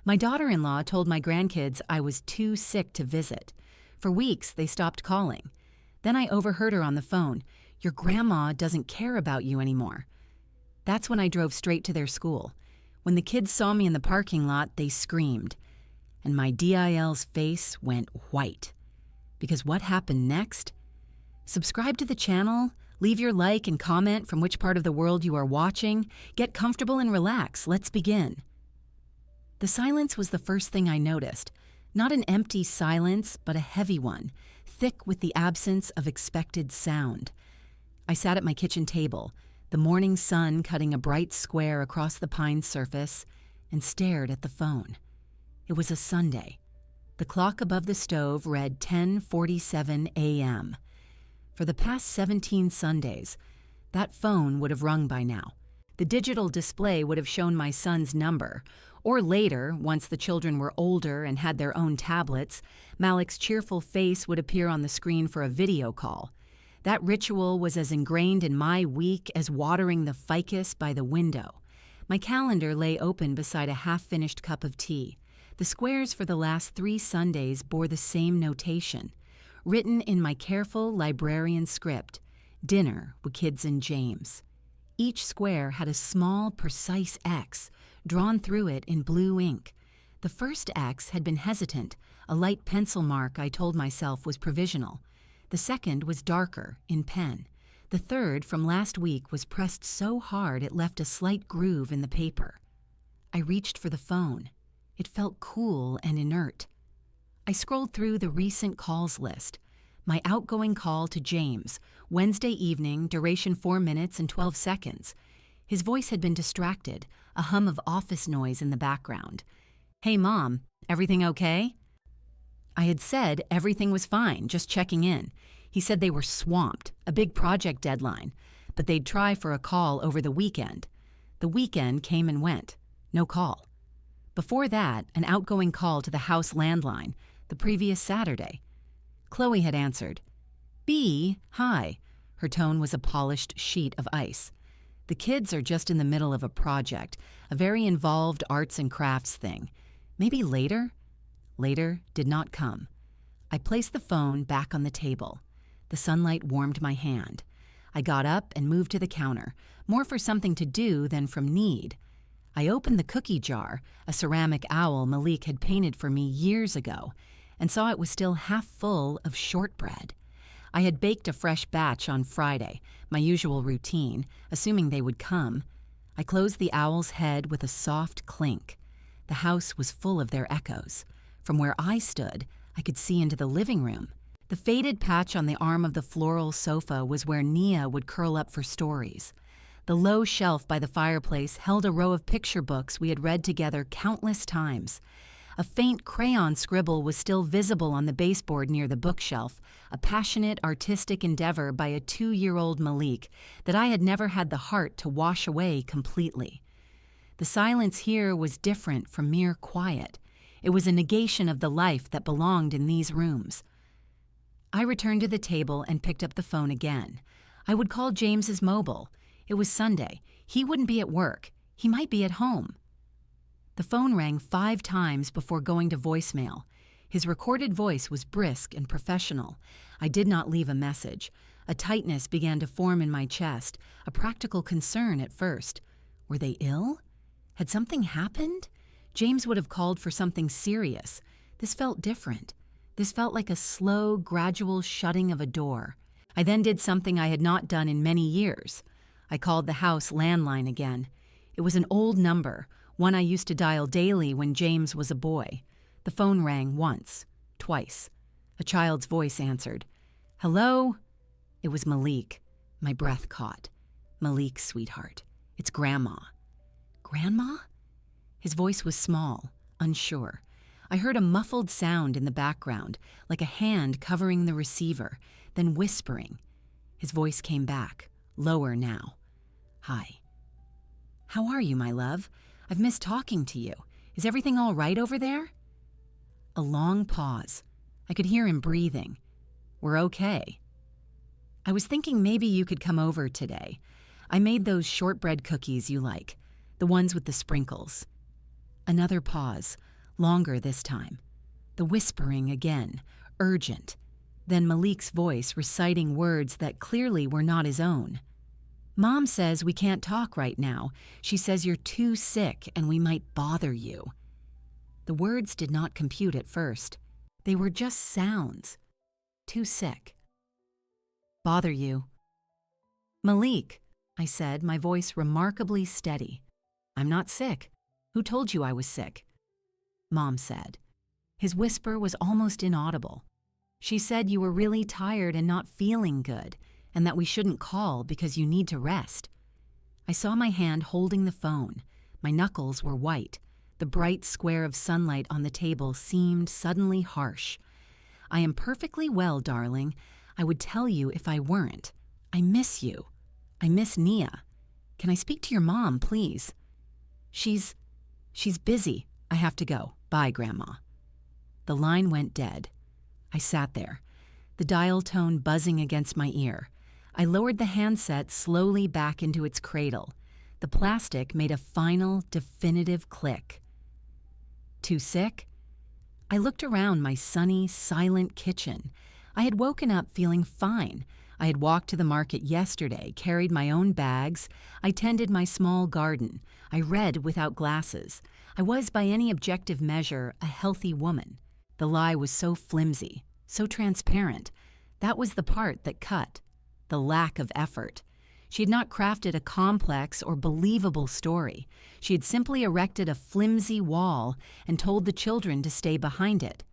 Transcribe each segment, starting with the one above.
My daughter-in-law told my grandkids I was too sick to visit. For weeks, they stopped calling. Then I overheard her on the phone. "Your grandma doesn't care about you anymore." That's when I drove straight to their school. When the kids saw me in the parking lot, they screamed. And my DIL's face went white. Because what happened next? Subscribe to the channel, leave your like and comment from which part of the world you are watching. Get comfortable and relax. Let's begin. The silence was the first thing I noticed. Not an empty silence, but a heavy one, thick with the absence of expected sound. I sat at my kitchen table, the morning sun cutting a bright square across the pine surface, and stared at the phone. It was a Sunday. The clock above the stove read 10:47 a.m. For the past 17 Sundays, that phone would have rung by now. The digital display would have shown my son's number, or later, once the children were older and had their own tablets, Malik's cheerful face would appear on the screen for a video call. That ritual was as ingrained in my week as watering the ficus by the window. My calendar lay open beside a half-finished cup of tea. The squares for the last 3 Sundays bore the same notation, written in my careful librarian script, "Dinner with Kids and James." Each square had a small, precise X drawn through it in blue ink. The first X had been hesitant, a light pencil mark I told myself was provisional. The second was darker, in pen. The third, from last week, was pressed so hard it left a slight groove in the paper. I reached for the phone. It felt cool and inert. I scrolled through the recent calls list. My outgoing call to James, Wednesday evening, duration 4 minutes and 12 seconds. His voice had been distracted, a hum of office noise in the background. "Hey, Mom, everything okay?" I had said everything was fine, just checking in. He said they were swamped, a big project deadline, but they'd try for a call over the weekend. The weekend came and went. No call. Before that, an outgoing call to the house landline, the previous Saturday. Chloe had answered. "B, hi." Her tone was a polished sheet of ice. "The kids are just in the middle of a project, a very involved arts and crafts thing. Maybe later?" Later did not come. I placed the phone back on the table. The sunlight warmed my hand. I got up and moved to the counter, more for something to do than from need. I opened the cookie jar, a ceramic owl Malik had painted for me years ago, and saw it was still half full of shortbread. I had baked a fresh batch on Friday, my usual routine, assuming they would come. I closed the owl's head with a soft clink. The house was full of their echoes. From where I stood, I could see into the living room. The faded patch on the arm of the floral sofa was where Nia would curl up for stories. The low shelf by the fireplace held a row of picture books we had read together countless times. A faint crayon scribble was still visible on the baseboard near the bookshelf, a passionate artistic endeavor by a 2-year-old Malik that I had never had the heart to wash away completely. The silence here was different from mere quiet. It was a negation of the life that belonged in these rooms. I returned to the table and picked up the phone again. I would call James's mobile. It was Sunday. He wouldn't be at work. He might be at home. The phone rang 5 times before going to voicemail. His recorded voice was brisk and professional. I did not leave a message. A tightness began to form in my chest, a practical concern at first. Were they ill? Had something happened? James would have called for something serious. This felt different. This felt like a slow, gradual shutting of a door. I then did something I had not done in many years. I called the house landline again. It was an old number, one I used to dial daily when James was a boy. The phone rang once, twice. A child's voice answered. "Hello?" It was Malik. My breath caught. "Malik, sweetheart. It's Grandma." "Grandma?" His voice was small, unsure. I heard a muffled sound in the background, like a hand covering the receiver, then whispering. His voice came back, lower now. "Hi." "How are you, my love? I've missed talking to you. Is everything all right over there?" A long pause. I could hear him breathing. "We're okay." "I was thinking maybe you could come over today. I made those shortbread cookies you like, the ones with the sprinkles." Another pause. Longer this time. The whispering again, urgent. Then Malik's voice reciting words that clearly were not his own. "Mom says we can't talk right now. She says you're too sick and we might bother you." The words did not compute at first. They were just sounds. Too sick. "Bother you." "Malik," I said, my voice remarkably steady. "I'm not sick. Who told you I was sick?" Mom said. His whisper was almost inaudible. "She said you were really tired and not feeling good, and that we shouldn't call because you need to rest." I saw my hand holding the phone. My knuckles were white. The bright square of sunlight on the table seemed suddenly harsh. "I am perfectly well, darling. I would tell you if I weren't. I miss you. I miss Nia. Can I speak to your mom, please?" She's busy. I have to go. Bye, Grandma." The line went dead. I sat there, the dial tone buzzing against my ear. I lowered the handset slowly back into its cradle. The plastic made a final, definitive click. Too sick? I looked around my sunny, silent kitchen. I had woken up feeling fine. I had walked to the market yesterday, carried my own bags. I tended my small garden. I read without glasses. I was, by any objective measure, a healthy woman. The lie was so flimsy, so transparent. That was the part that cut. The lack of effort. She had not crafted a complex or believable story. She had simply erected a flimsy wall and told the children to stay behind it.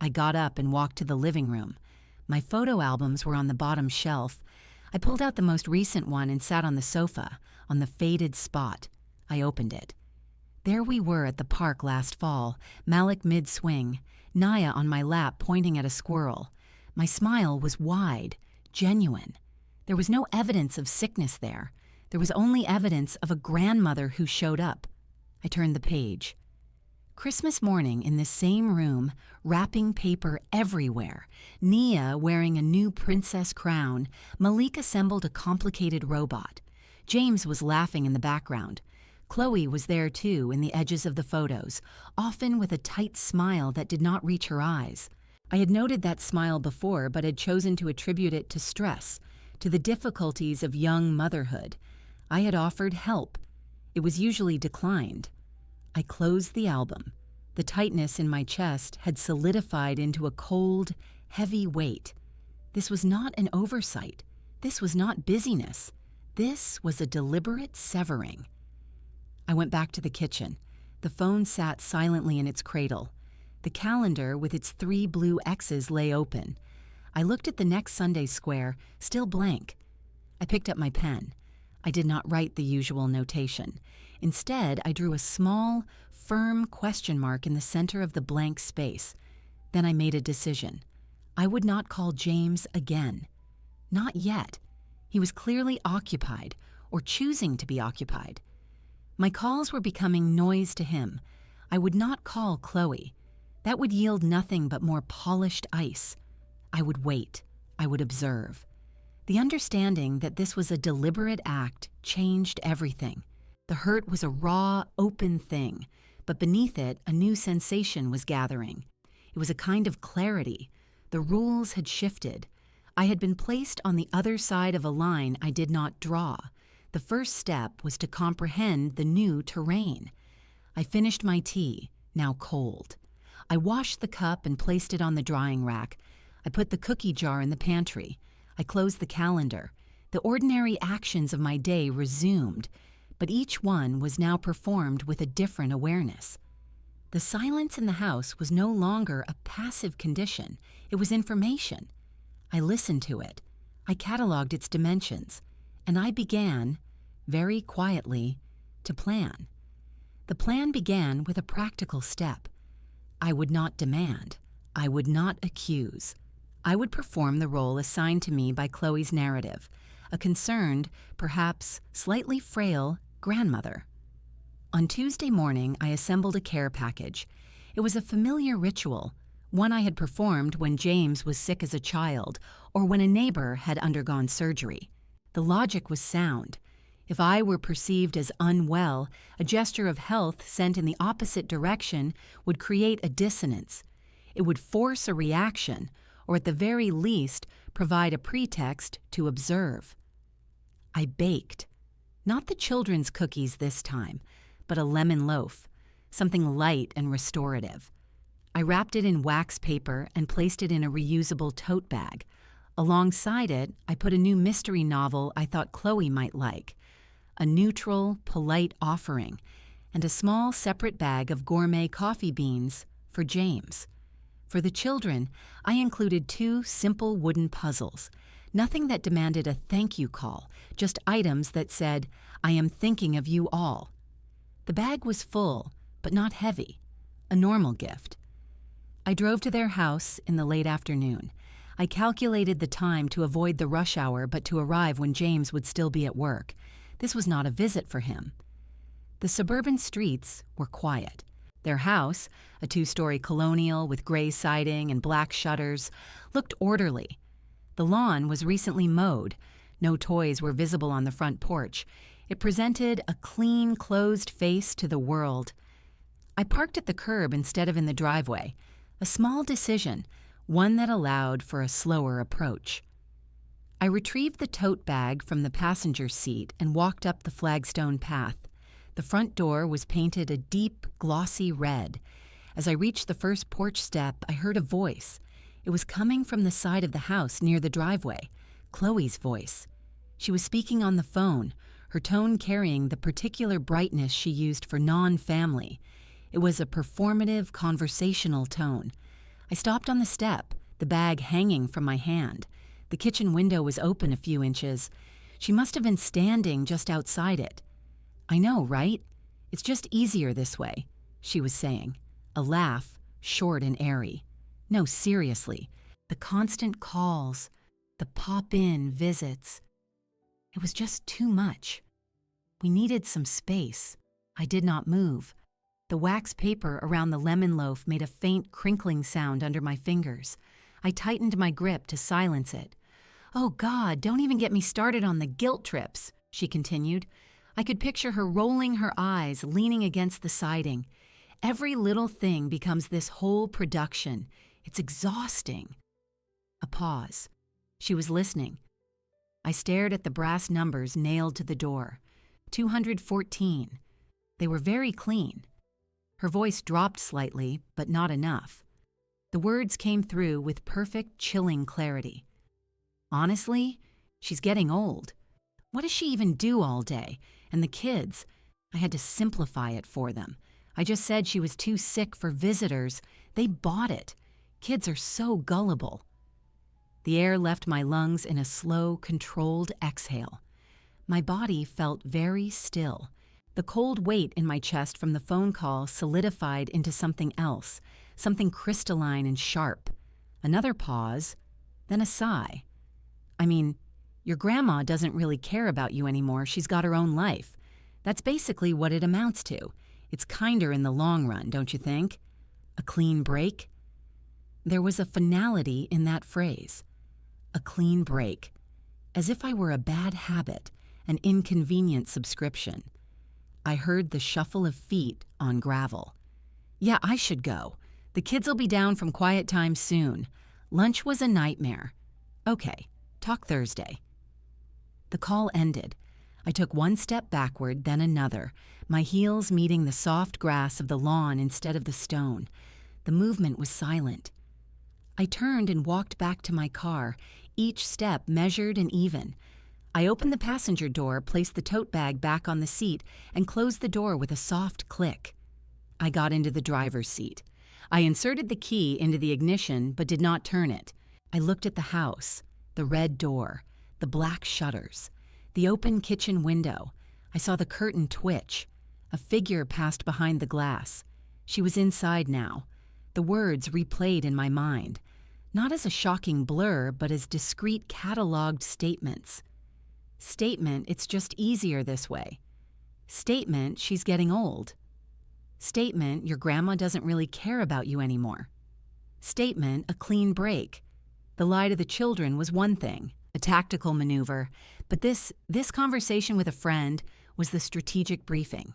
I got up and walked to the living room. My photo albums were on the bottom shelf. I pulled out the most recent one and sat on the sofa, on the faded spot. I opened it. There we were at the park last fall, Malik mid-swing, Naya on my lap pointing at a squirrel. My smile was wide, genuine. There was no evidence of sickness there. There was only evidence of a grandmother who showed up. I turned the page. Christmas morning in this same room, wrapping paper everywhere, Nia wearing a new princess crown, Malik assembled a complicated robot. James was laughing in the background. Chloe was there too, in the edges of the photos, often with a tight smile that did not reach her eyes. I had noted that smile before, but had chosen to attribute it to stress, to the difficulties of young motherhood. I had offered help. It was usually declined. I closed the album. The tightness in my chest had solidified into a cold, heavy weight. This was not an oversight. This was not busyness. This was a deliberate severing. I went back to the kitchen. The phone sat silently in its cradle. The calendar with its 3 blue X's lay open. I looked at the next Sunday square, still blank. I picked up my pen. I did not write the usual notation. Instead, I drew a small, firm question mark in the center of the blank space. Then I made a decision. I would not call James again. Not yet. He was clearly occupied, or choosing to be occupied. My calls were becoming noise to him. I would not call Chloe. That would yield nothing but more polished ice. I would wait. I would observe. The understanding that this was a deliberate act changed everything. The hurt was a raw, open thing, but beneath it, a new sensation was gathering. It was a kind of clarity. The rules had shifted. I had been placed on the other side of a line I did not draw. The first step was to comprehend the new terrain. I finished my tea, now cold. I washed the cup and placed it on the drying rack. I put the cookie jar in the pantry. I closed the calendar. The ordinary actions of my day resumed, but each one was now performed with a different awareness. The silence in the house was no longer a passive condition. It was information. I listened to it. I cataloged its dimensions, and I began, very quietly, to plan. The plan began with a practical step. I would not demand. I would not accuse. I would perform the role assigned to me by Chloe's narrative, a concerned, perhaps slightly frail, grandmother. On Tuesday morning, I assembled a care package. It was a familiar ritual, one I had performed when James was sick as a child or when a neighbor had undergone surgery. The logic was sound. If I were perceived as unwell, a gesture of health sent in the opposite direction would create a dissonance. It would force a reaction, or at the very least, provide a pretext to observe. I baked. Not the children's cookies this time, but a lemon loaf, something light and restorative. I wrapped it in wax paper and placed it in a reusable tote bag. Alongside it, I put a new mystery novel I thought Chloe might like, a neutral, polite offering, and a small separate bag of gourmet coffee beans for James. For the children, I included 2 simple wooden puzzles, nothing that demanded a thank you call, just items that said, "I am thinking of you all." The bag was full, but not heavy, a normal gift. I drove to their house in the late afternoon. I calculated the time to avoid the rush hour but to arrive when James would still be at work. This was not a visit for him. The suburban streets were quiet. Their house, a 2-story colonial with gray siding and black shutters, looked orderly. The lawn was recently mowed. No toys were visible on the front porch. It presented a clean, closed face to the world. I parked at the curb instead of in the driveway. A small decision, one that allowed for a slower approach. I retrieved the tote bag from the passenger seat and walked up the flagstone path. The front door was painted a deep, glossy red. As I reached the first porch step, I heard a voice. It was coming from the side of the house near the driveway, Chloe's voice. She was speaking on the phone, her tone carrying the particular brightness she used for non-family. It was a performative, conversational tone. I stopped on the step, the bag hanging from my hand. The kitchen window was open a few inches. She must have been standing just outside it. "I know, right? It's just easier this way," she was saying, a laugh, short and airy. "No, seriously, the constant calls, the pop-in visits. It was just too much. We needed some space." I did not move. The wax paper around the lemon loaf made a faint crinkling sound under my fingers. I tightened my grip to silence it. "Oh God, don't even get me started on the guilt trips," she continued. I could picture her rolling her eyes, leaning against the siding. Every little thing becomes this whole production. It's exhausting. A pause. She was listening. I stared at the brass numbers nailed to the door. 214. They were very clean. Her voice dropped slightly, but not enough. The words came through with perfect, chilling clarity. "Honestly, she's getting old. What does she even do all day? And the kids? I had to simplify it for them. I just said she was too sick for visitors. They bought it. Kids are so gullible." The air left my lungs in a slow, controlled exhale. My body felt very still. The cold weight in my chest from the phone call solidified into something else, something crystalline and sharp. Another pause, then a sigh. "I mean, your grandma doesn't really care about you anymore. She's got her own life. That's basically what it amounts to. It's kinder in the long run, don't you think? A clean break?" There was a finality in that phrase. A clean break. As if I were a bad habit, an inconvenient subscription. I heard the shuffle of feet on gravel. "Yeah, I should go. The kids'll be down from quiet time soon. Lunch was a nightmare. Okay, talk Thursday." The call ended. I took one step backward, then another, my heels meeting the soft grass of the lawn instead of the stone. The movement was silent. I turned and walked back to my car, each step measured and even. I opened the passenger door, placed the tote bag back on the seat, and closed the door with a soft click. I got into the driver's seat. I inserted the key into the ignition but did not turn it. I looked at the house, the red door, the black shutters, the open kitchen window. I saw the curtain twitch. A figure passed behind the glass. She was inside now. The words replayed in my mind, not as a shocking blur, but as discrete catalogued statements. Statement, "It's just easier this way." Statement, "She's getting old." Statement, "Your grandma doesn't really care about you anymore." Statement, "A clean break." The lie to the children was one thing, a tactical maneuver. But this conversation with a friend was the strategic briefing.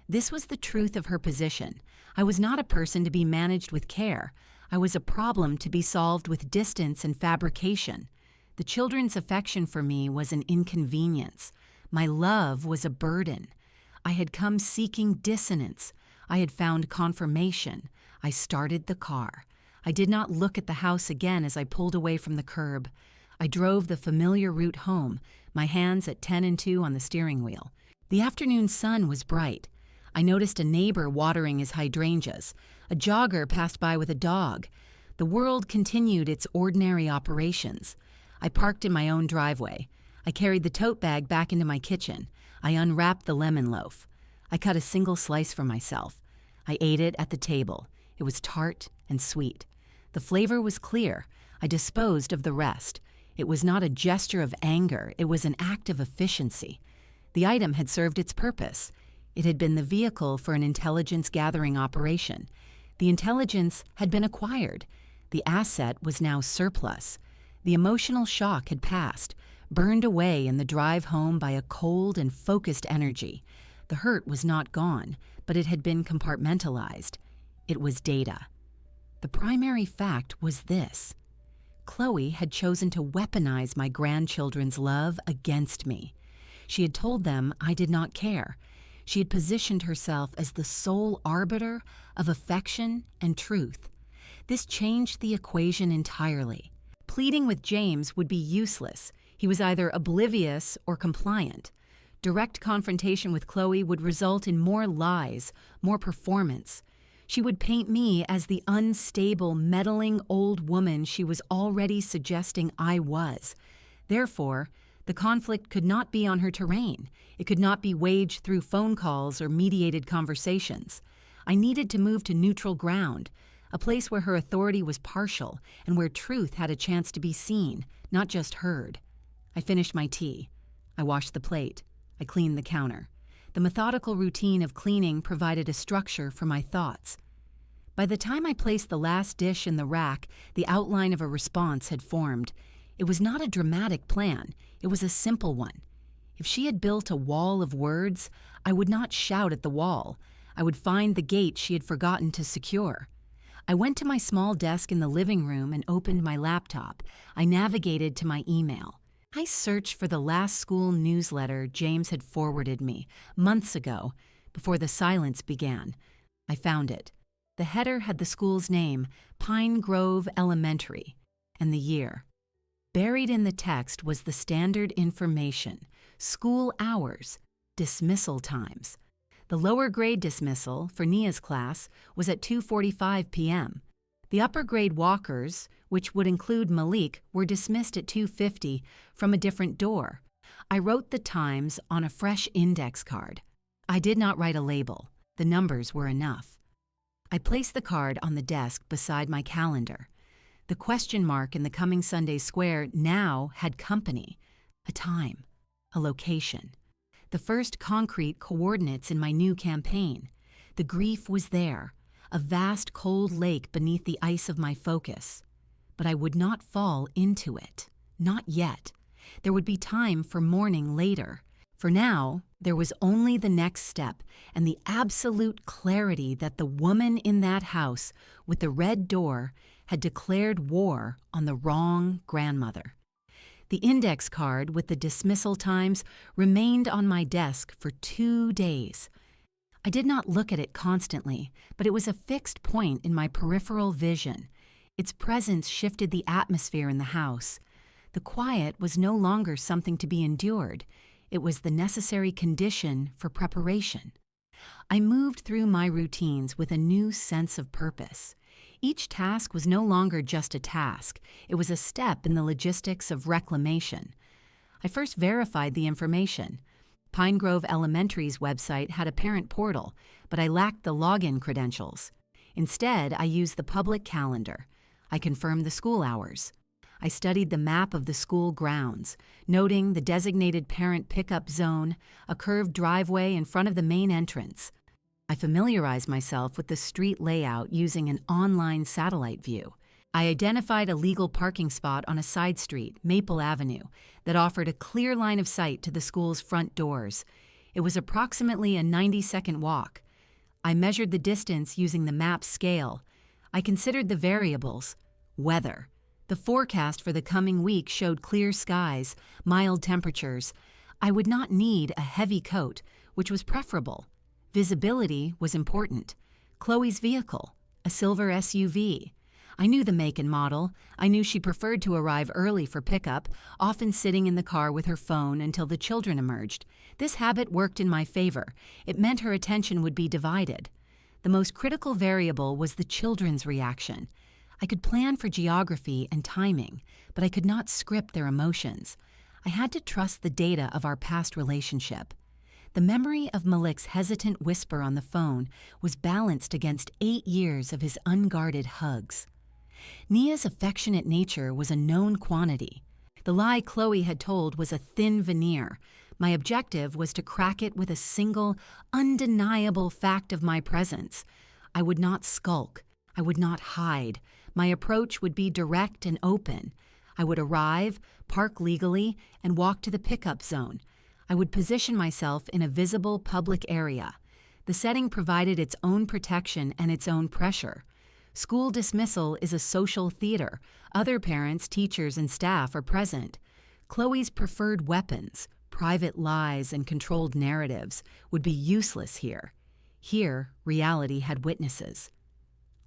This was the truth of her position. I was not a person to be managed with care. I was a problem to be solved with distance and fabrication. The children's affection for me was an inconvenience. My love was a burden. I had come seeking dissonance. I had found confirmation. I started the car. I did not look at the house again as I pulled away from the curb. I drove the familiar route home, my hands at 10 and 2 on the steering wheel. The afternoon sun was bright. I noticed a neighbor watering his hydrangeas. A jogger passed by with a dog. The world continued its ordinary operations. I parked in my own driveway. I carried the tote bag back into my kitchen. I unwrapped the lemon loaf. I cut a single slice for myself. I ate it at the table. It was tart and sweet. The flavor was clear. I disposed of the rest. It was not a gesture of anger. It was an act of efficiency. The item had served its purpose. It had been the vehicle for an intelligence-gathering operation. The intelligence had been acquired. The asset was now surplus. The emotional shock had passed, burned away in the drive home by a cold and focused energy. The hurt was not gone, but it had been compartmentalized. It was data. The primary fact was this. Chloe had chosen to weaponize my grandchildren's love against me. She had told them I did not care. She had positioned herself as the sole arbiter of affection and truth. This changed the equation entirely. Pleading with James would be useless. He was either oblivious or compliant. Direct confrontation with Chloe would result in more lies, more performance. She would paint me as the unstable, meddling old woman she was already suggesting I was. Therefore, the conflict could not be on her terrain. It could not be waged through phone calls or mediated conversations. I needed to move to neutral ground, a place where her authority was partial and where truth had a chance to be seen, not just heard. I finished my tea. I washed the plate. I cleaned the counter. The methodical routine of cleaning provided a structure for my thoughts. By the time I placed the last dish in the rack, the outline of a response had formed. It was not a dramatic plan. It was a simple one. If she had built a wall of words, I would not shout at the wall. I would find the gate she had forgotten to secure. I went to my small desk in the living room and opened my laptop. I navigated to my email. I searched for the last school newsletter James had forwarded me months ago, before the silence began. I found it. The header had the school's name, Pine Grove Elementary, and the year. Buried in the text was the standard information, school hours, dismissal times. The lower grade dismissal, for Nia's class, was at 2:45 p.m. The upper grade walkers, which would include Malik, were dismissed at 2:50 from a different door. I wrote the times on a fresh index card. I did not write a label. The numbers were enough. I placed the card on the desk beside my calendar. The question mark in the coming Sunday's square now had company, a time, a location. The first concrete coordinates in my new campaign. The grief was there, a vast cold lake beneath the ice of my focus. But I would not fall into it. Not yet. There would be time for mourning later. For now, there was only the next step and the absolute clarity that the woman in that house with the red door had declared war on the wrong grandmother. The index card with the dismissal times remained on my desk for 2 days. I did not look at it constantly, but it was a fixed point in my peripheral vision. Its presence shifted the atmosphere in the house. The quiet was no longer something to be endured. It was the necessary condition for preparation. I moved through my routines with a new sense of purpose. Each task was no longer just a task. It was a step in the logistics of reclamation. I first verified the information. Pine Grove Elementary's website had a parent portal, but I lacked the login credentials. Instead, I used the public calendar. I confirmed the school hours. I studied the map of the school grounds, noting the designated parent pickup zone, a curved driveway in front of the main entrance. I familiarized myself with the street layout using an online satellite view. I identified a legal parking spot on a side street, Maple Avenue, that offered a clear line of sight to the school's front doors. It was approximately a 90-second walk. I measured the distance using the map's scale. I considered the variables. Weather. The forecast for the coming week showed clear skies, mild temperatures. I would not need a heavy coat, which was preferable. Visibility was important. Chloe's vehicle, a silver SUV. I knew the make and model. I knew she preferred to arrive early for pickup, often sitting in the car with her phone until the children emerged. This habit worked in my favor. It meant her attention would be divided. The most critical variable was the children's reaction. I could plan for geography and timing, but I could not script their emotions. I had to trust the data of our past relationship. The memory of Malik's hesitant whisper on the phone was balanced against 8 years of his unguarded hugs. Nia's affectionate nature was a known quantity. The lie Chloe had told was a thin veneer. My objective was to crack it with a single, undeniable fact of my presence. I would not skulk. I would not hide. My approach would be direct and open. I would arrive, park legally, and walk to the pickup zone. I would position myself in a visible public area. The setting provided its own protection and its own pressure. School dismissal is a social theater. Other parents, teachers, and staff are present. Chloe's preferred weapons, private lies and controlled narratives, would be useless here. Here, reality had witnesses.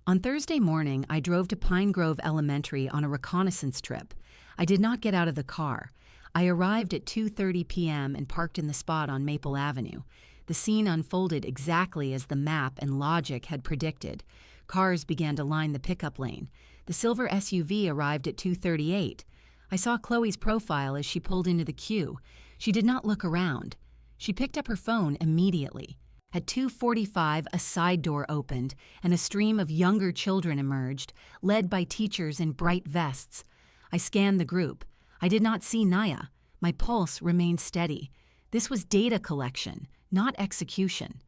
On Thursday morning, I drove to Pine Grove Elementary on a reconnaissance trip. I did not get out of the car. I arrived at 2:30 p.m. and parked in the spot on Maple Avenue. The scene unfolded exactly as the map and logic had predicted. Cars began to line the pickup lane. The silver SUV arrived at 2:38. I saw Chloe's profile as she pulled into the queue. She did not look around. She picked up her phone immediately. At 2:45, a side door opened, and a stream of younger children emerged, led by teachers in bright vests. I scanned the group. I did not see Nia. My pulse remained steady. This was data collection, not execution.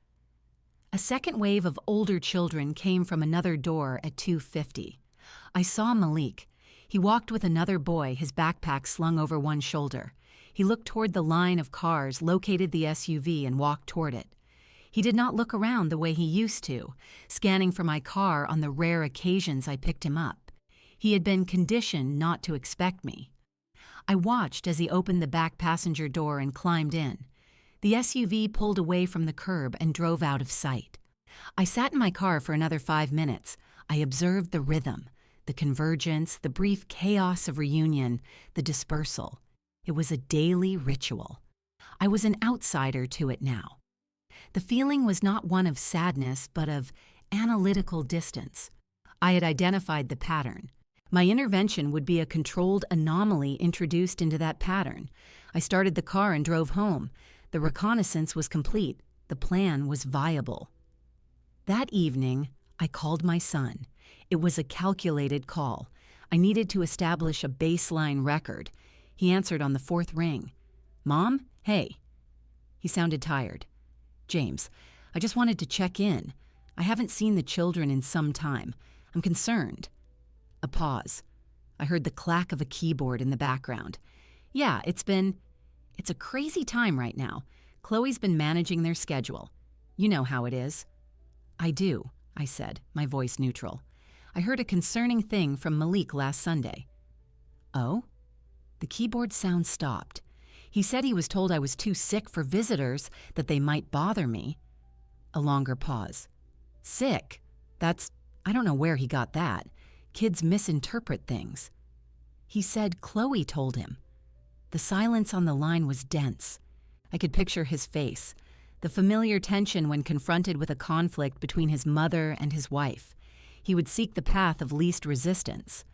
A second wave of older children came from another door at 2:50. I saw Malik. He walked with another boy, his backpack slung over one shoulder. He looked toward the line of cars, located the SUV, and walked toward it. He did not look around the way he used to, scanning for my car on the rare occasions I picked him up. He had been conditioned not to expect me. I watched as he opened the back passenger door and climbed in. The SUV pulled away from the curb and drove out of sight. I sat in my car for another 5 minutes. I observed the rhythm, the convergence, the brief chaos of reunion, the dispersal. It was a daily ritual. I was an outsider to it now. The feeling was not one of sadness, but of analytical distance. I had identified the pattern. My intervention would be a controlled anomaly introduced into that pattern. I started the car and drove home. The reconnaissance was complete. The plan was viable. That evening, I called my son. It was a calculated call. I needed to establish a baseline record. He answered on the 4th ring. "Mom? Hey." He sounded tired. "James, I just wanted to check in. I haven't seen the children in some time. I'm concerned." A pause. I heard the clack of a keyboard in the background. "Yeah, it's a crazy time right now. Chloe's been managing their schedule. You know how it is." "I do," I said, my voice neutral. "I heard a concerning thing from Malik last Sunday." "Oh?" The keyboard sound stopped. He said he was told I was too sick for visitors, that they might bother me. A longer pause. "Sick? I don't know where he got that. Kids misinterpret things." He said Chloe told him. The silence on the line was dense. I could picture his face, the familiar tension when confronted with a conflict between his mother and his wife. He would seek the path of least resistance.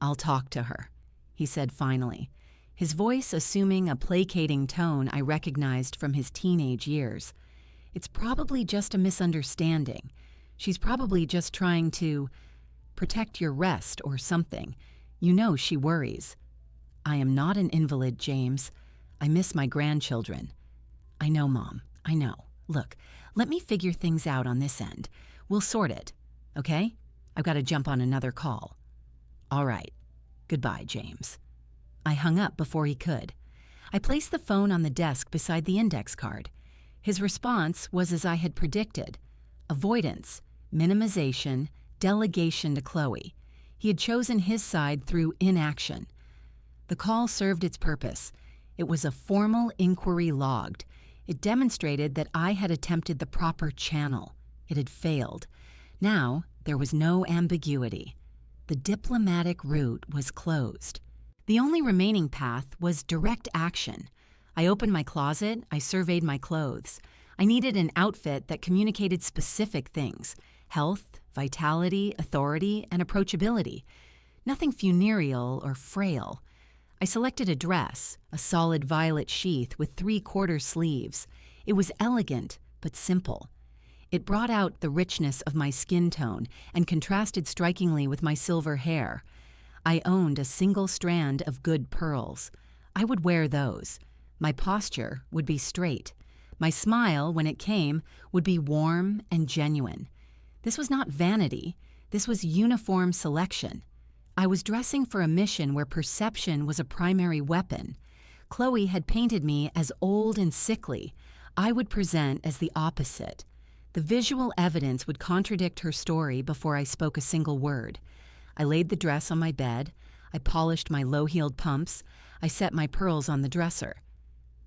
"I'll talk to her," he said finally, his voice assuming a placating tone I recognized from his teenage years. "It's probably just a misunderstanding. She's probably just trying to protect your rest or something. You know she worries." "I am not an invalid, James. I miss my grandchildren." "I know, Mom. I know. Look, let me figure things out on this end. We'll sort it, okay? I've got to jump on another call." All right. Goodbye, James. I hung up before he could. I placed the phone on the desk beside the index card. His response was as I had predicted: avoidance, minimization, delegation to Chloe. He had chosen his side through inaction. The call served its purpose. It was a formal inquiry logged. It demonstrated that I had attempted the proper channel. It had failed. Now there was no ambiguity. The diplomatic route was closed. The only remaining path was direct action. I opened my closet. I surveyed my clothes. I needed an outfit that communicated specific things: health, vitality, authority, and approachability. Nothing funereal or frail. I selected a dress, a solid violet sheath with 3/4 sleeves. It was elegant, but simple. It brought out the richness of my skin tone and contrasted strikingly with my silver hair. I owned a single strand of good pearls. I would wear those. My posture would be straight. My smile, when it came, would be warm and genuine. This was not vanity. This was uniform selection. I was dressing for a mission where perception was a primary weapon. Chloe had painted me as old and sickly. I would present as the opposite. The visual evidence would contradict her story before I spoke a single word. I laid the dress on my bed. I polished my low-heeled pumps. I set my pearls on the dresser.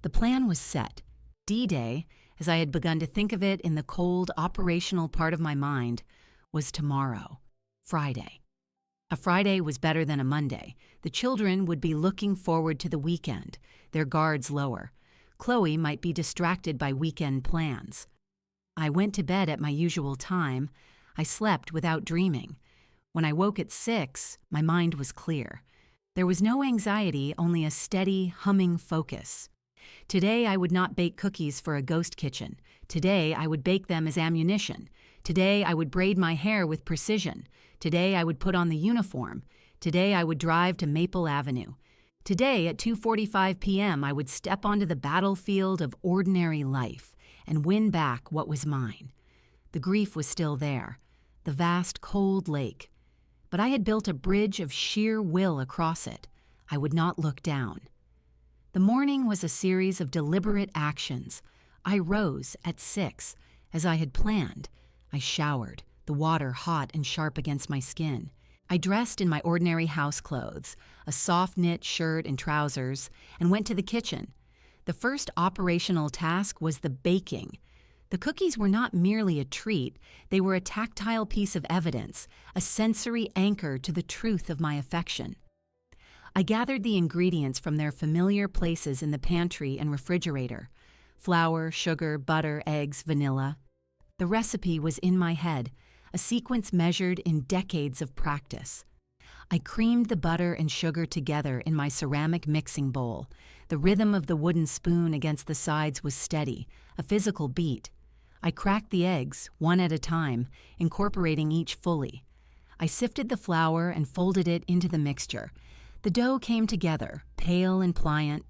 The plan was set. D-Day, as I had begun to think of it in the cold, operational part of my mind, was tomorrow, Friday. A Friday was better than a Monday. The children would be looking forward to the weekend, their guards lower. Chloe might be distracted by weekend plans. I went to bed at my usual time. I slept without dreaming. When I woke at 6, my mind was clear. There was no anxiety, only a steady, humming focus. Today I would not bake cookies for a ghost kitchen. Today I would bake them as ammunition. Today I would braid my hair with precision. Today I would put on the uniform. Today I would drive to Maple Avenue. Today at 2:45 p.m. I would step onto the battlefield of ordinary life and win back what was mine. The grief was still there, the vast cold lake. But I had built a bridge of sheer will across it. I would not look down. The morning was a series of deliberate actions. I rose at 6, as I had planned. I showered, the water hot and sharp against my skin. I dressed in my ordinary house clothes, a soft knit shirt and trousers, and went to the kitchen. The first operational task was the baking. The cookies were not merely a treat, they were a tactile piece of evidence, a sensory anchor to the truth of my affection. I gathered the ingredients from their familiar places in the pantry and refrigerator: flour, sugar, butter, eggs, vanilla. The recipe was in my head, a sequence measured in decades of practice. I creamed the butter and sugar together in my ceramic mixing bowl. The rhythm of the wooden spoon against the sides was steady, a physical beat. I cracked the eggs, one at a time, incorporating each fully. I sifted the flour and folded it into the mixture. The dough came together, pale and pliant.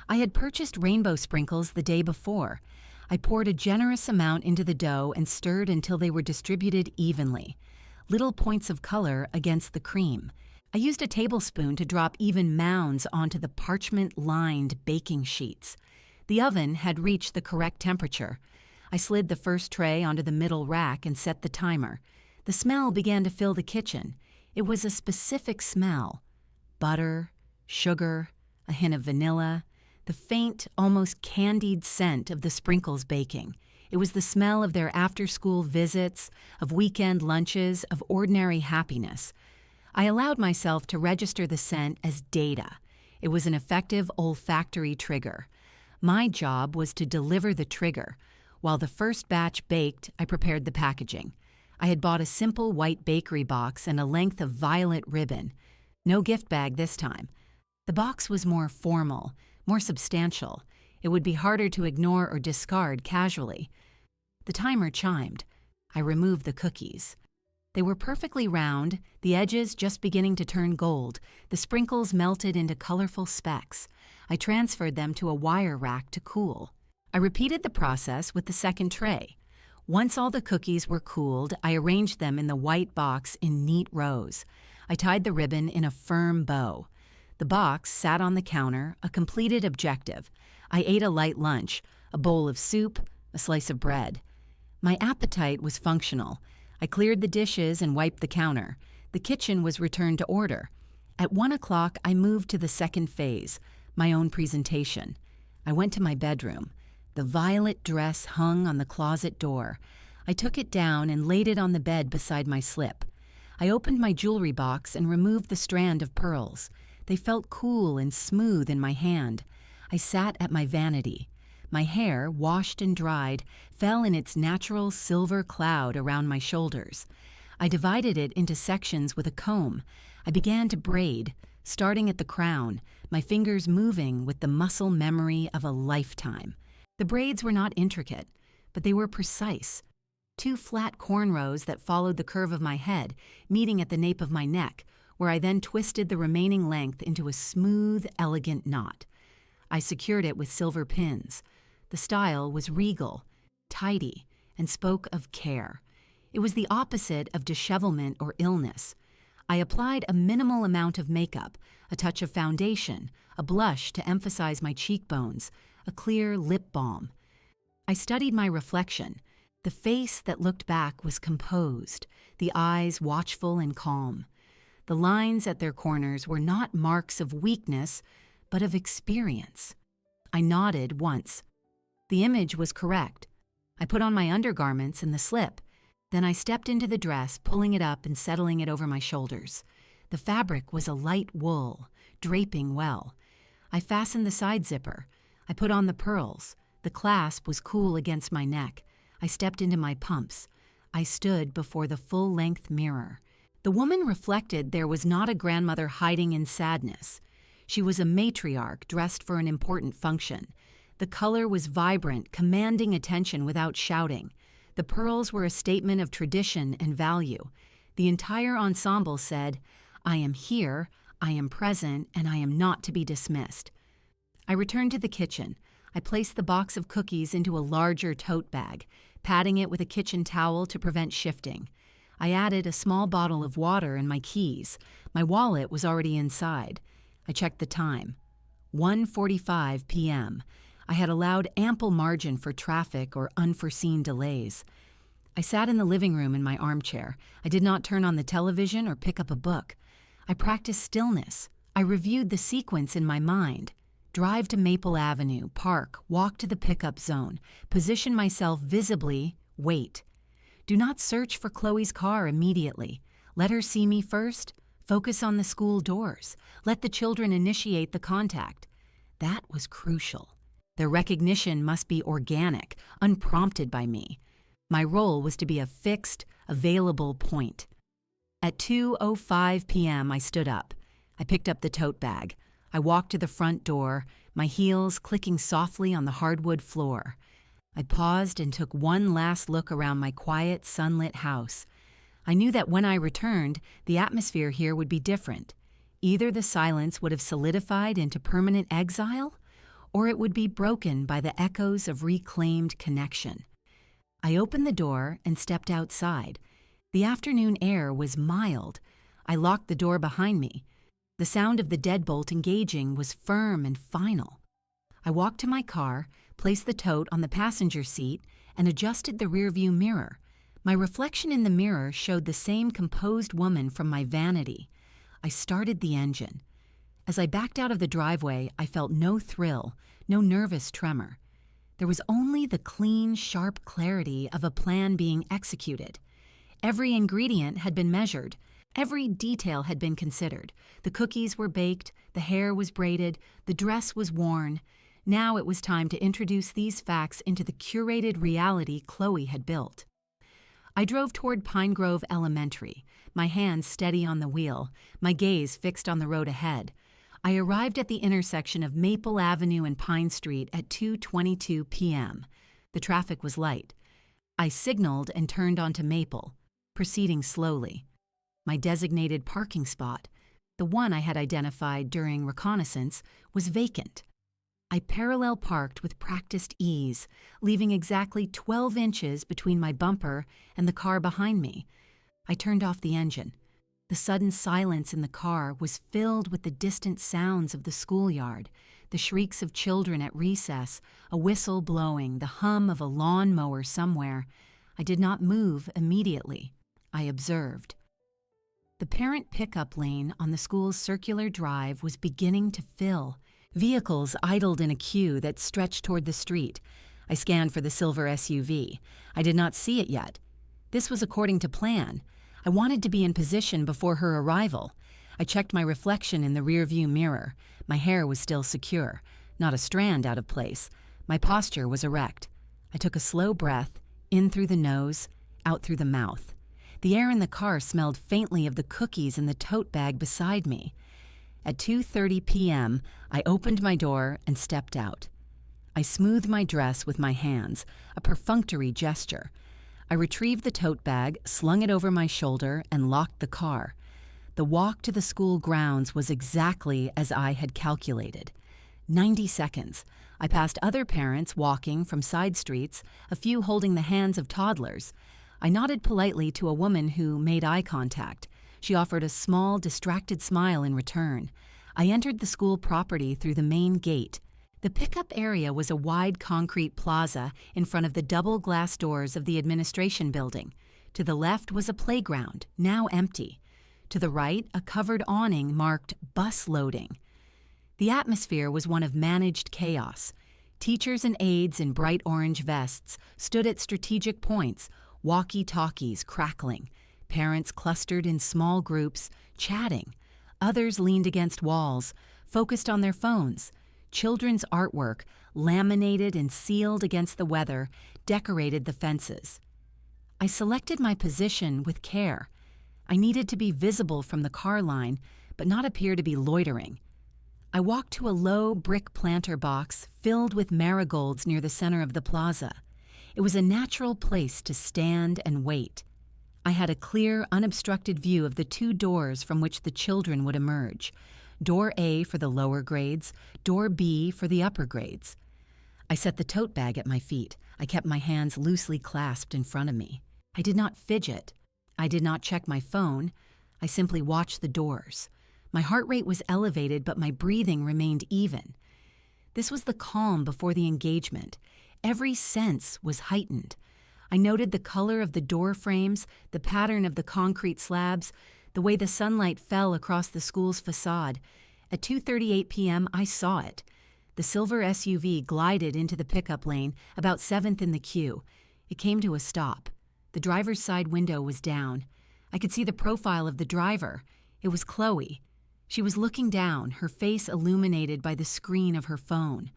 I had purchased rainbow sprinkles the day before. I poured a generous amount into the dough and stirred until they were distributed evenly, little points of color against the cream. I used a tablespoon to drop even mounds onto the parchment-lined baking sheets. The oven had reached the correct temperature. I slid the first tray onto the middle rack and set the timer. The smell began to fill the kitchen. It was a specific smell: butter, sugar, a hint of vanilla, the faint, almost candied scent of the sprinkles baking. It was the smell of their after-school visits, of weekend lunches, of ordinary happiness. I allowed myself to register the scent as data. It was an effective olfactory trigger. My job was to deliver the trigger. While the first batch baked, I prepared the packaging. I had bought a simple white bakery box and a length of violet ribbon. No gift bag this time. The box was more formal, more substantial. It would be harder to ignore or discard casually. The timer chimed. I removed the cookies. They were perfectly round, the edges just beginning to turn gold, the sprinkles melted into colorful specks. I transferred them to a wire rack to cool. I repeated the process with the second tray. Once all the cookies were cooled, I arranged them in the white box in neat rows. I tied the ribbon in a firm bow. The box sat on the counter, a completed objective. I ate a light lunch, a bowl of soup, a slice of bread. My appetite was functional. I cleared the dishes and wiped the counter. The kitchen was returned to order. At 1 o'clock, I moved to the second phase, my own presentation. I went to my bedroom. The violet dress hung on the closet door. I took it down and laid it on the bed beside my slip. I opened my jewelry box and removed the strand of pearls. They felt cool and smooth in my hand. I sat at my vanity. My hair, washed and dried, fell in its natural silver cloud around my shoulders. I divided it into sections with a comb. I began to braid, starting at the crown, my fingers moving with the muscle memory of a lifetime. The braids were not intricate, but they were precise. 2 flat cornrows that followed the curve of my head, meeting at the nape of my neck, where I then twisted the remaining length into a smooth, elegant knot. I secured it with silver pins. The style was regal, tidy, and spoke of care. It was the opposite of dishevelment or illness. I applied a minimal amount of makeup, a touch of foundation, a blush to emphasize my cheekbones, a clear lip balm. I studied my reflection. The face that looked back was composed, the eyes watchful and calm. The lines at their corners were not marks of weakness, but of experience. I nodded once. The image was correct. I put on my undergarments and the slip. Then I stepped into the dress, pulling it up and settling it over my shoulders. The fabric was a light wool, draping well. I fastened the side zipper. I put on the pearls. The clasp was cool against my neck. I stepped into my pumps. I stood before the full-length mirror. The woman reflected there was not a grandmother hiding in sadness. She was a matriarch dressed for an important function. The color was vibrant, commanding attention without shouting. The pearls were a statement of tradition and value. The entire ensemble said, "I am here, I am present, and I am not to be dismissed." I returned to the kitchen. I placed the box of cookies into a larger tote bag, patting it with a kitchen towel to prevent shifting. I added a small bottle of water and my keys. My wallet was already inside. I checked the time. 1:45 p.m. I had allowed ample margin for traffic or unforeseen delays. I sat in the living room in my armchair. I did not turn on the television or pick up a book. I practiced stillness. I reviewed the sequence in my mind. Drive to Maple Avenue, park, walk to the pickup zone, position myself visibly, wait. Do not search for Chloe's car immediately. Let her see me first. Focus on the school doors. Let the children initiate the contact. That was crucial. Their recognition must be organic, unprompted by me. My role was to be a fixed, available point. At 2:05 p.m., I stood up. I picked up the tote bag. I walked to the front door, my heels clicking softly on the hardwood floor. I paused and took one last look around my quiet, sunlit house. I knew that when I returned, the atmosphere here would be different. Either the silence would have solidified into permanent exile, or it would be broken by the echoes of reclaimed connection. I opened the door and stepped outside. The afternoon air was mild. I locked the door behind me. The sound of the deadbolt engaging was firm and final. I walked to my car, placed the tote on the passenger seat, and adjusted the rearview mirror. My reflection in the mirror showed the same composed woman from my vanity. I started the engine. As I backed out of the driveway, I felt no thrill, no nervous tremor. There was only the clean, sharp clarity of a plan being executed. Every ingredient had been measured. Every detail had been considered. The cookies were baked, the hair was braided, the dress was worn. Now it was time to introduce these facts into the curated reality Chloe had built. I drove toward Pine Grove Elementary, my hands steady on the wheel, my gaze fixed on the road ahead. I arrived at the intersection of Maple Avenue and Pine Street at 2:22 p.m. The traffic was light. I signaled and turned onto Maple, proceeding slowly. My designated parking spot, the one I had identified during reconnaissance, was vacant. I parallel parked with practiced ease, leaving exactly 12 inches between my bumper and the car behind me. I turned off the engine. The sudden silence in the car was filled with the distant sounds of the schoolyard, the shrieks of children at recess, a whistle blowing, the hum of a lawn mower somewhere. I did not move immediately. I observed. The parent pickup lane on the school's circular drive was beginning to fill. Vehicles idled in a queue that stretched toward the street. I scanned for the silver SUV. I did not see it yet. This was according to plan. I wanted to be in position before her arrival. I checked my reflection in the rearview mirror. My hair was still secure, not a strand out of place. My posture was erect. I took a slow breath, in through the nose, out through the mouth. The air in the car smelled faintly of the cookies in the tote bag beside me. At 2:30 p.m., I opened my door and stepped out. I smoothed my dress with my hands, a perfunctory gesture. I retrieved the tote bag, slung it over my shoulder, and locked the car. The walk to the school grounds was exactly as I had calculated. 90 seconds. I passed other parents walking from side streets, a few holding the hands of toddlers. I nodded politely to a woman who made eye contact. She offered a small, distracted smile in return. I entered the school property through the main gate. The pickup area was a wide concrete plaza in front of the double glass doors of the administration building. To the left was a playground, now empty. To the right, a covered awning marked bus loading. The atmosphere was one of managed chaos. Teachers and aides in bright orange vests stood at strategic points, walkie-talkies crackling. Parents clustered in small groups, chatting. Others leaned against walls, focused on their phones. Children's artwork, laminated and sealed against the weather, decorated the fences. I selected my position with care. I needed to be visible from the car line, but not appear to be loitering. I walked to a low brick planter box filled with marigolds near the center of the plaza. It was a natural place to stand and wait. I had a clear, unobstructed view of the two doors from which the children would emerge. Door A for the lower grades, door B for the upper grades. I set the tote bag at my feet. I kept my hands loosely clasped in front of me. I did not fidget. I did not check my phone. I simply watched the doors. My heart rate was elevated, but my breathing remained even. This was the calm before the engagement. Every sense was heightened. I noted the color of the door frames, the pattern of the concrete slabs, the way the sunlight fell across the school's facade. At 2:38 p.m., I saw it. The silver SUV glided into the pickup lane, about 7th in the queue. It came to a stop. The driver's side window was down. I could see the profile of the driver. It was Chloe. She was looking down, her face illuminated by the screen of her phone.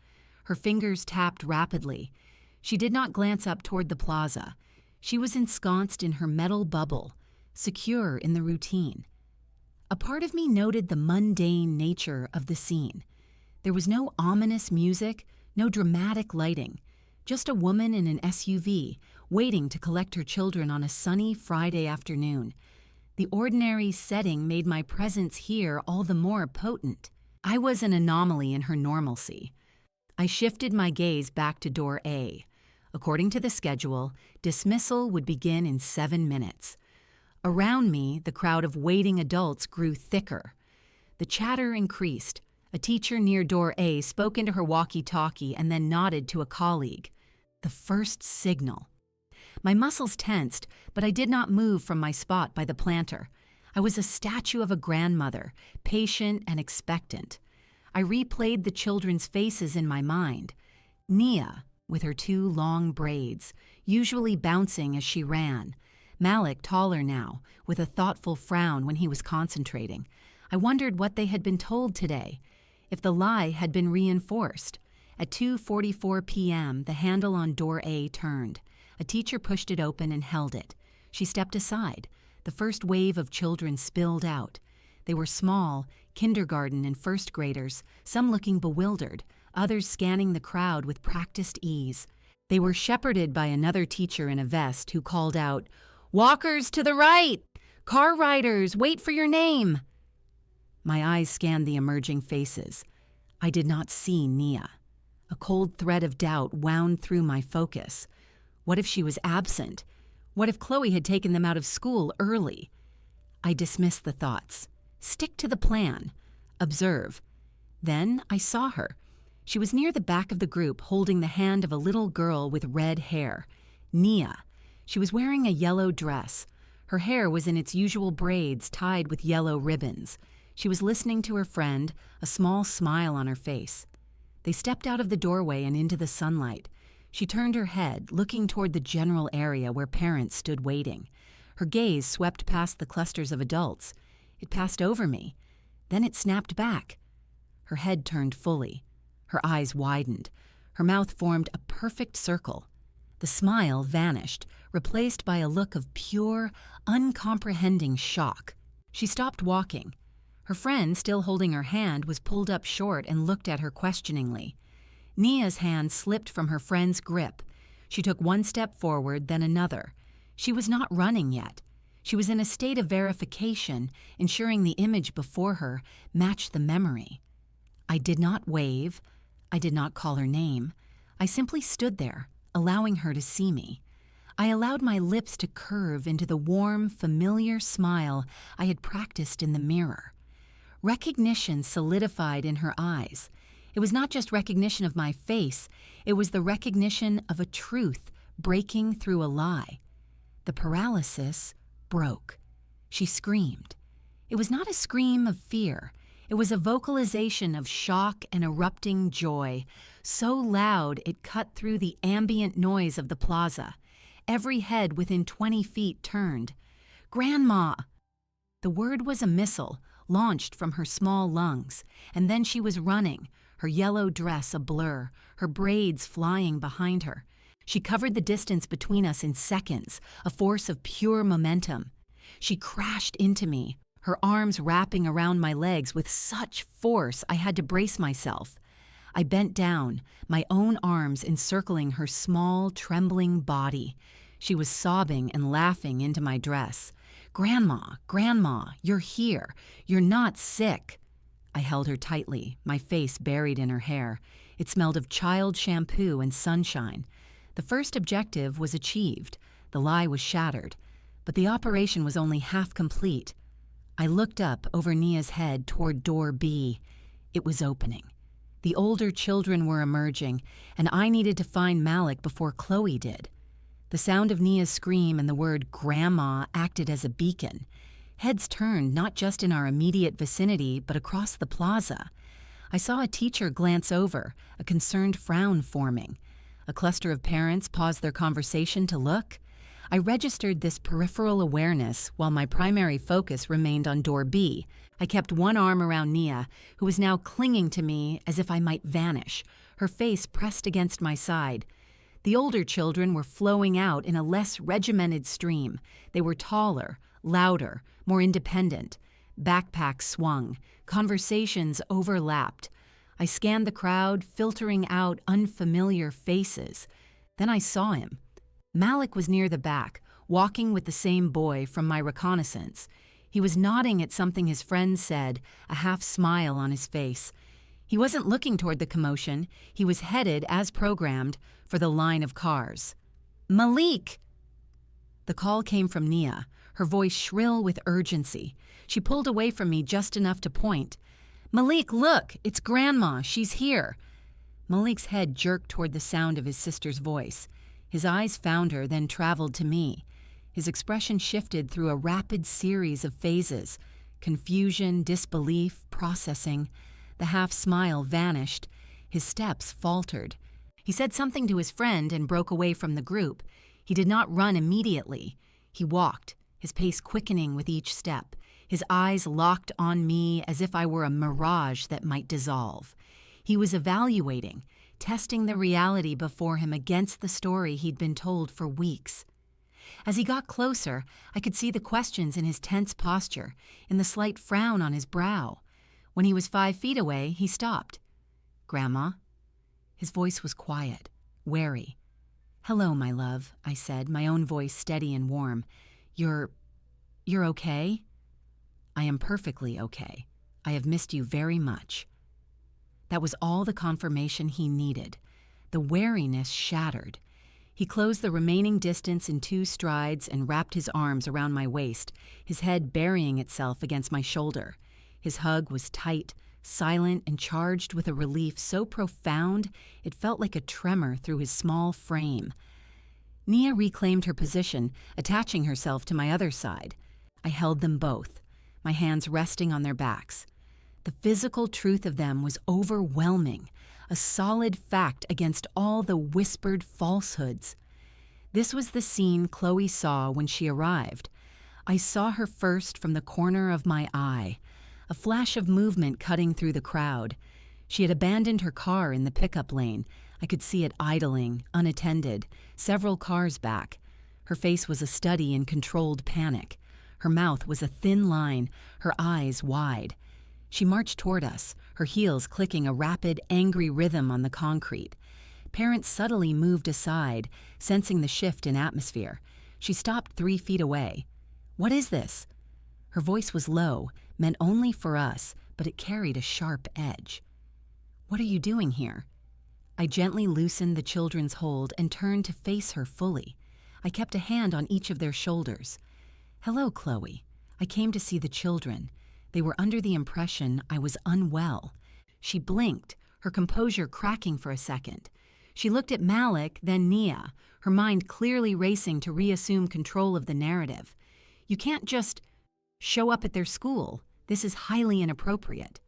Her fingers tapped rapidly. She did not glance up toward the plaza. She was ensconced in her metal bubble, secure in the routine. A part of me noted the mundane nature of the scene. There was no ominous music, no dramatic lighting, just a woman in an SUV waiting to collect her children on a sunny Friday afternoon. The ordinary setting made my presence here all the more potent. I was an anomaly in her normalcy. I shifted my gaze back to door A. According to the schedule, dismissal would begin in 7 minutes. Around me, the crowd of waiting adults grew thicker. The chatter increased. A teacher near door A spoke into her walkie-talkie and then nodded to a colleague. The first signal. My muscles tensed, but I did not move from my spot by the planter. I was a statue of a grandmother, patient and expectant. I replayed the children's faces in my mind. Nia, with her 2 long braids, usually bouncing as she ran. Malik, taller now, with a thoughtful frown when he was concentrating. I wondered what they had been told today, if the lie had been reinforced. At 2:44 p.m., the handle on door A turned. A teacher pushed it open and held it. She stepped aside. The first wave of children spilled out. They were small, kindergarten and first graders, some looking bewildered, others scanning the crowd with practiced ease. They were shepherded by another teacher in a vest who called out, "Walkers to the right! Car riders, wait for your name!" My eyes scanned the emerging faces. I did not see Nia. A cold thread of doubt wound through my focus. What if she was absent? What if Chloe had taken them out of school early? I dismiss the thoughts. Stick to the plan. Observe. Then I saw her. She was near the back of the group holding the hand of a little girl with red hair. Nia. She was wearing a yellow dress. Her hair was in its usual braids tied with yellow ribbons. She was listening to her friend, a small smile on her face. They stepped out of the doorway and into the sunlight. She turned her head, looking toward the general area where parents stood waiting. Her gaze swept past the clusters of adults. It passed over me. Then it snapped back. Her head turned fully. Her eyes widened. Her mouth formed a perfect circle. The smile vanished, replaced by a look of pure, uncomprehending shock. She stopped walking. Her friend, still holding her hand, was pulled up short and looked at her questioningly. Nia's hand slipped from her friend's grip. She took one step forward, then another. She was not running yet. She was in a state of verification, ensuring the image before her matched the memory. I did not wave. I did not call her name. I simply stood there, allowing her to see me. I allowed my lips to curve into the warm, familiar smile I had practiced in the mirror. Recognition solidified in her eyes. It was not just recognition of my face, it was the recognition of a truth breaking through a lie. The paralysis broke. She screamed. It was not a scream of fear. It was a vocalization of shock and erupting joy, so loud it cut through the ambient noise of the plaza. Every head within 20 feet turned. "Grandma!" The word was a missile, launched from her small lungs, and then she was running, her yellow dress a blur, her braids flying behind her. She covered the distance between us in seconds, a force of pure momentum. She crashed into me, her arms wrapping around my legs with such force I had to brace myself. I bent down, my own arms encircling her small, trembling body. She was sobbing and laughing into my dress. "Grandma, Grandma, you're here. You're not sick." I held her tightly, my face buried in her hair. It smelled of child shampoo and sunshine. The first objective was achieved. The lie was shattered. But the operation was only half complete. I looked up over Nia's head toward door B. It was opening. The older children were emerging, and I needed to find Malik before Chloe did. The sound of Nia's scream and the word "Grandma" acted as a beacon. Heads turned not just in our immediate vicinity, but across the plaza. I saw a teacher glance over, a concerned frown forming. A cluster of parents paused their conversation to look. I registered this peripheral awareness while my primary focus remained on door B. I kept one arm around Nia, who was now clinging to me as if I might vanish, her face pressed against my side. The older children were flowing out in a less regimented stream. They were taller, louder, more independent. Backpacks swung. Conversations overlapped. I scanned the crowd, filtering out unfamiliar faces. Then I saw him. Malik was near the back, walking with the same boy from my reconnaissance. He was nodding at something his friend said, a half smile on his face. He wasn't looking toward the commotion. He was headed, as programmed, for the line of cars. "Malik!" The call came from Nia, her voice shrill with urgency. She pulled away from me just enough to point. "Malik, look! It's Grandma! She's here!" Malik's head jerked toward the sound of his sister's voice. His eyes found her, then traveled to me. His expression shifted through a rapid series of phases: confusion, disbelief, processing. The half-smile vanished. His steps faltered. He said something to his friend and broke away from the group. He did not run immediately. He walked, his pace quickening with each step, his eyes locked on me as if I were a mirage that might dissolve. He was evaluating, testing the reality before him against the story he'd been told for weeks. As he got closer, I could see the questions in his tense posture, in the slight frown on his brow. When he was 5 feet away, he stopped. "Grandma?" His voice was quiet, wary. "Hello, my love," I said, my own voice steady and warm. You're okay?" "I am perfectly okay. I have missed you very much." That was all the confirmation he needed. The wariness shattered. He closed the remaining distance in 2 strides and wrapped his arms around my waist, his head burying itself against my shoulder. His hug was tight, silent, and charged with a relief so profound it felt like a tremor through his small frame. Nia reclaimed her position, attaching herself to my other side. I held them both, my hands resting on their backs. The physical truth of them was overwhelming, a solid fact against all the whispered falsehoods. This was the scene Chloe saw when she arrived. I saw her first from the corner of my eye, a flash of movement cutting through the crowd. She had abandoned her car in the pickup lane. I could see it idling, unattended, several cars back. Her face was a study in controlled panic. Her mouth was a thin line, her eyes wide. She marched toward us, her heels clicking a rapid, angry rhythm on the concrete. Parents subtly moved aside, sensing the shift in atmosphere. She stopped 3 feet away. "What is this?" Her voice was low, meant only for us, but it carried a sharp edge. "What are you doing here?" I gently loosened the children's hold and turned to face her fully. I kept a hand on each of their shoulders. "Hello, Chloe. I came to see the children. They were under the impression I was unwell." She blinked, her composure cracking for a second. She looked at Malik, then Nia, her mind clearly racing to reassume control of the narrative. "You can't just show up at their school. This is highly inappropriate."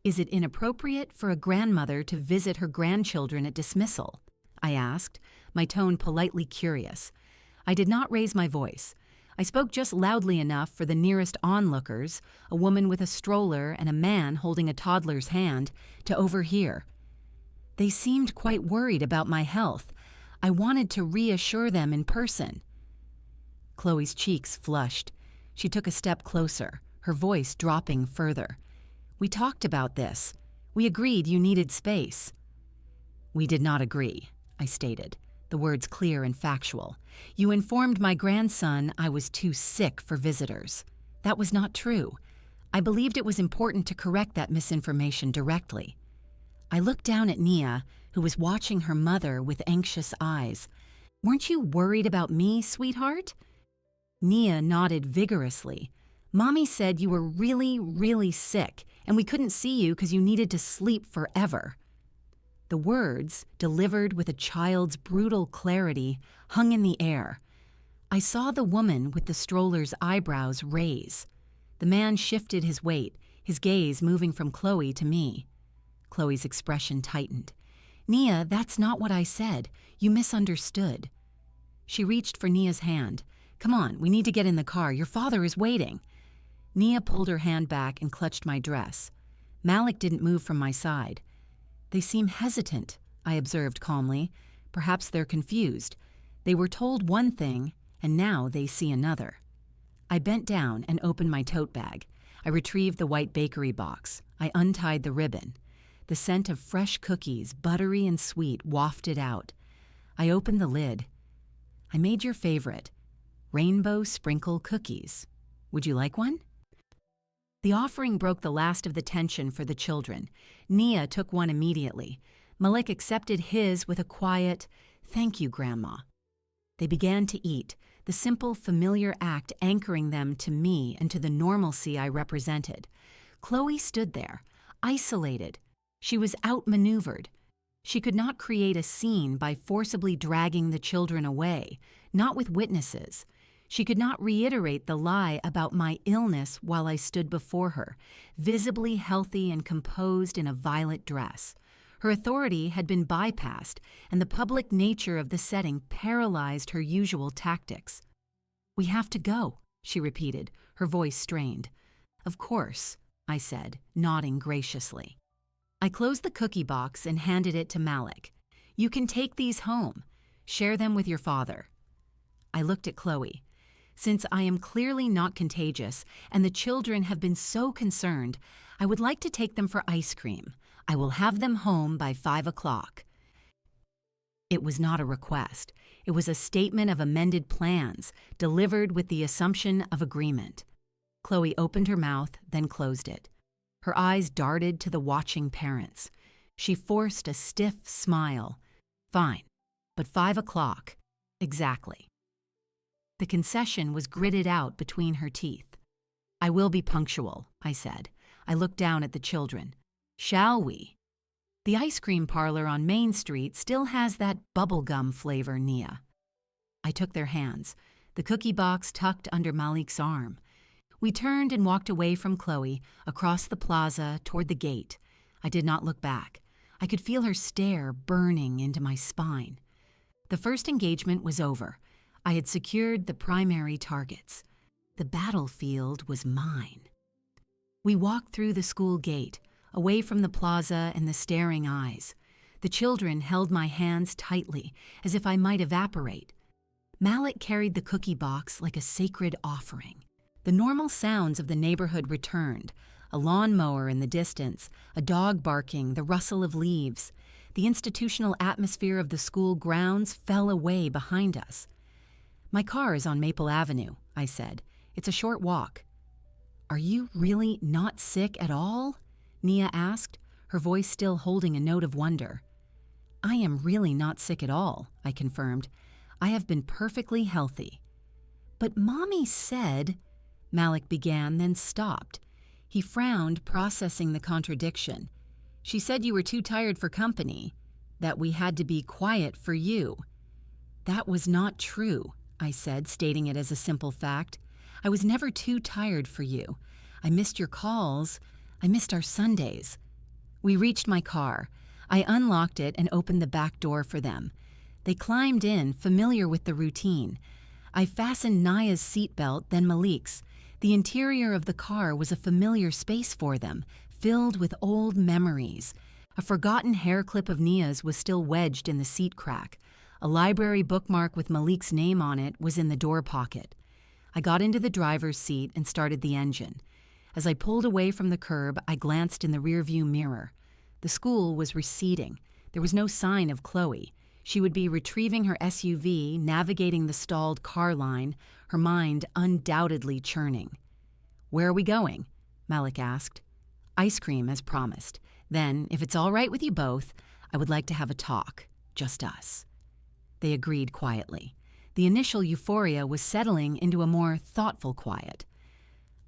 "Is it inappropriate for a grandmother to visit her grandchildren at dismissal?" I asked, my tone politely curious. I did not raise my voice. I spoke just loudly enough for the nearest onlookers, a woman with a stroller and a man holding a toddler's hand, to overhear. They seemed quite worried about my health. I wanted to reassure them in person. Chloe's cheeks flushed. She took a step closer, her voice dropping further. "We talked about this. We agreed you needed space." "We did not agree," I stated, the words clear and factual. "You informed my grandson I was too sick for visitors. That was not true. I believed it was important to correct that misinformation directly." I looked down at Nia, who was watching her mother with anxious eyes. "Weren't you worried about me, sweetheart?" Nia nodded vigorously. "Mommy said you were really, really sick, and we couldn't see you because you needed to sleep forever." The words, delivered with a child's brutal clarity, hung in the air. I saw the woman with the stroller's eyebrows raise. The man shifted his weight, his gaze moving from Chloe to me. Chloe's expression tightened. "Nia, that's not what I said. You misunderstood." She reached for Nia's hand. "Come on, we need to get in the car. Your father is waiting." Nia pulled her hand back and clutched my dress. Malik didn't move from my side. "They seem hesitant," I observed calmly. "Perhaps they're confused. They were told one thing, and now they see another." I bent down and opened my tote bag. I retrieved the white bakery box. I untied the ribbon. The scent of fresh cookies, buttery and sweet, wafted out. I opened the lid. "I made your favorite, rainbow sprinkle cookies. Would you like one?" The offering broke the last of the tension for the children. Nia took one immediately. Malik accepted his with a quiet, "Thank you, Grandma." They began to eat, the simple, familiar act anchoring them to me and to the normalcy I represented. Chloe stood there, isolated. She was outmaneuvered. She could not create a scene by forcibly dragging the children away, not with witnesses. She could not reiterate the lie about my illness while I stood before her, visibly healthy and composed in a violet dress. Her authority had been bypassed, and the public nature of the setting paralyzed her usual tactics. "We have to go," she repeated, her voice strained. "Of course," I said, nodding graciously. I closed the cookie box and handed it to Malik. "You can take these home. Share them with your father." I looked at Chloe. Since I am clearly not contagious and the children have been so concerned, I would like to take them for ice cream. I will have them home by 5 o'clock. It was not a request. It was a statement of amended plans, delivered with the assumption of agreement. Chloe opened her mouth, then closed it. Her eyes darted to the watching parents. She forced a stiff smile. "Fine. but 5 o'clock, exactly. The concession was gritted out between her teeth. I will be punctual, I said. I looked down at the children. Shall we? The ice cream parlor on Main Street still has that bubblegum flavor, Nia. I took their hands, the cookie box tucked under Malik's arm. We turned and walked away from Chloe, across the plaza, toward the gate. I did not look back. I could feel her stare burning into my spine. The first engagement was over. I had secured the primary targets. The battlefield was mine. We walked through the school gate, away from the plaza and the staring eyes. The children held my hands tightly, as if I might evaporate. Malik carried the cookie box like a sacred offering. The normal sounds of the neighborhood returned. A lawnmower in the distance, a dog barking, the rustle of leaves. The institutional atmosphere of the school grounds fell away behind us. My car is on Maple Avenue, I said. It's a short walk. Are you really not sick at all? Nia asked, her voice still holding a note of wonder. I am really not sick at all, I confirmed. I have been perfectly healthy. But Mommy said, Malik began, then stopped. He frowned, processing the contradiction. She said you were too tired for company, that we had to be quiet for you. That was not true, I said, stating it as a simple fact. I was never too tired for you. I missed your calls. I missed our Sundays. We reached my car. I unlocked it and opened the back door for them. They climbed in, familiar with the routine. I fastened Naya's seatbelt, then Malik's. The interior of the car was a familiar space for them, filled with old memories. A forgotten hair clip of Nia's was still wedged in the seat crack. A library bookmark with Malik's name on it was in the door pocket. I got into the driver's seat and started the engine. As I pulled away from the curb, I glanced in the rearview mirror. The school was receding. There was no sign of Chloe. She would be retrieving her SUV, navigating the stalled car line, her mind undoubtedly churning. Where are we going? Malik asked. Ice cream, as promised. Then, if it's all right with you both, I would like to have a talk. Just us. They agreed quietly. The initial euphoria was settling into a more thoughtful quiet.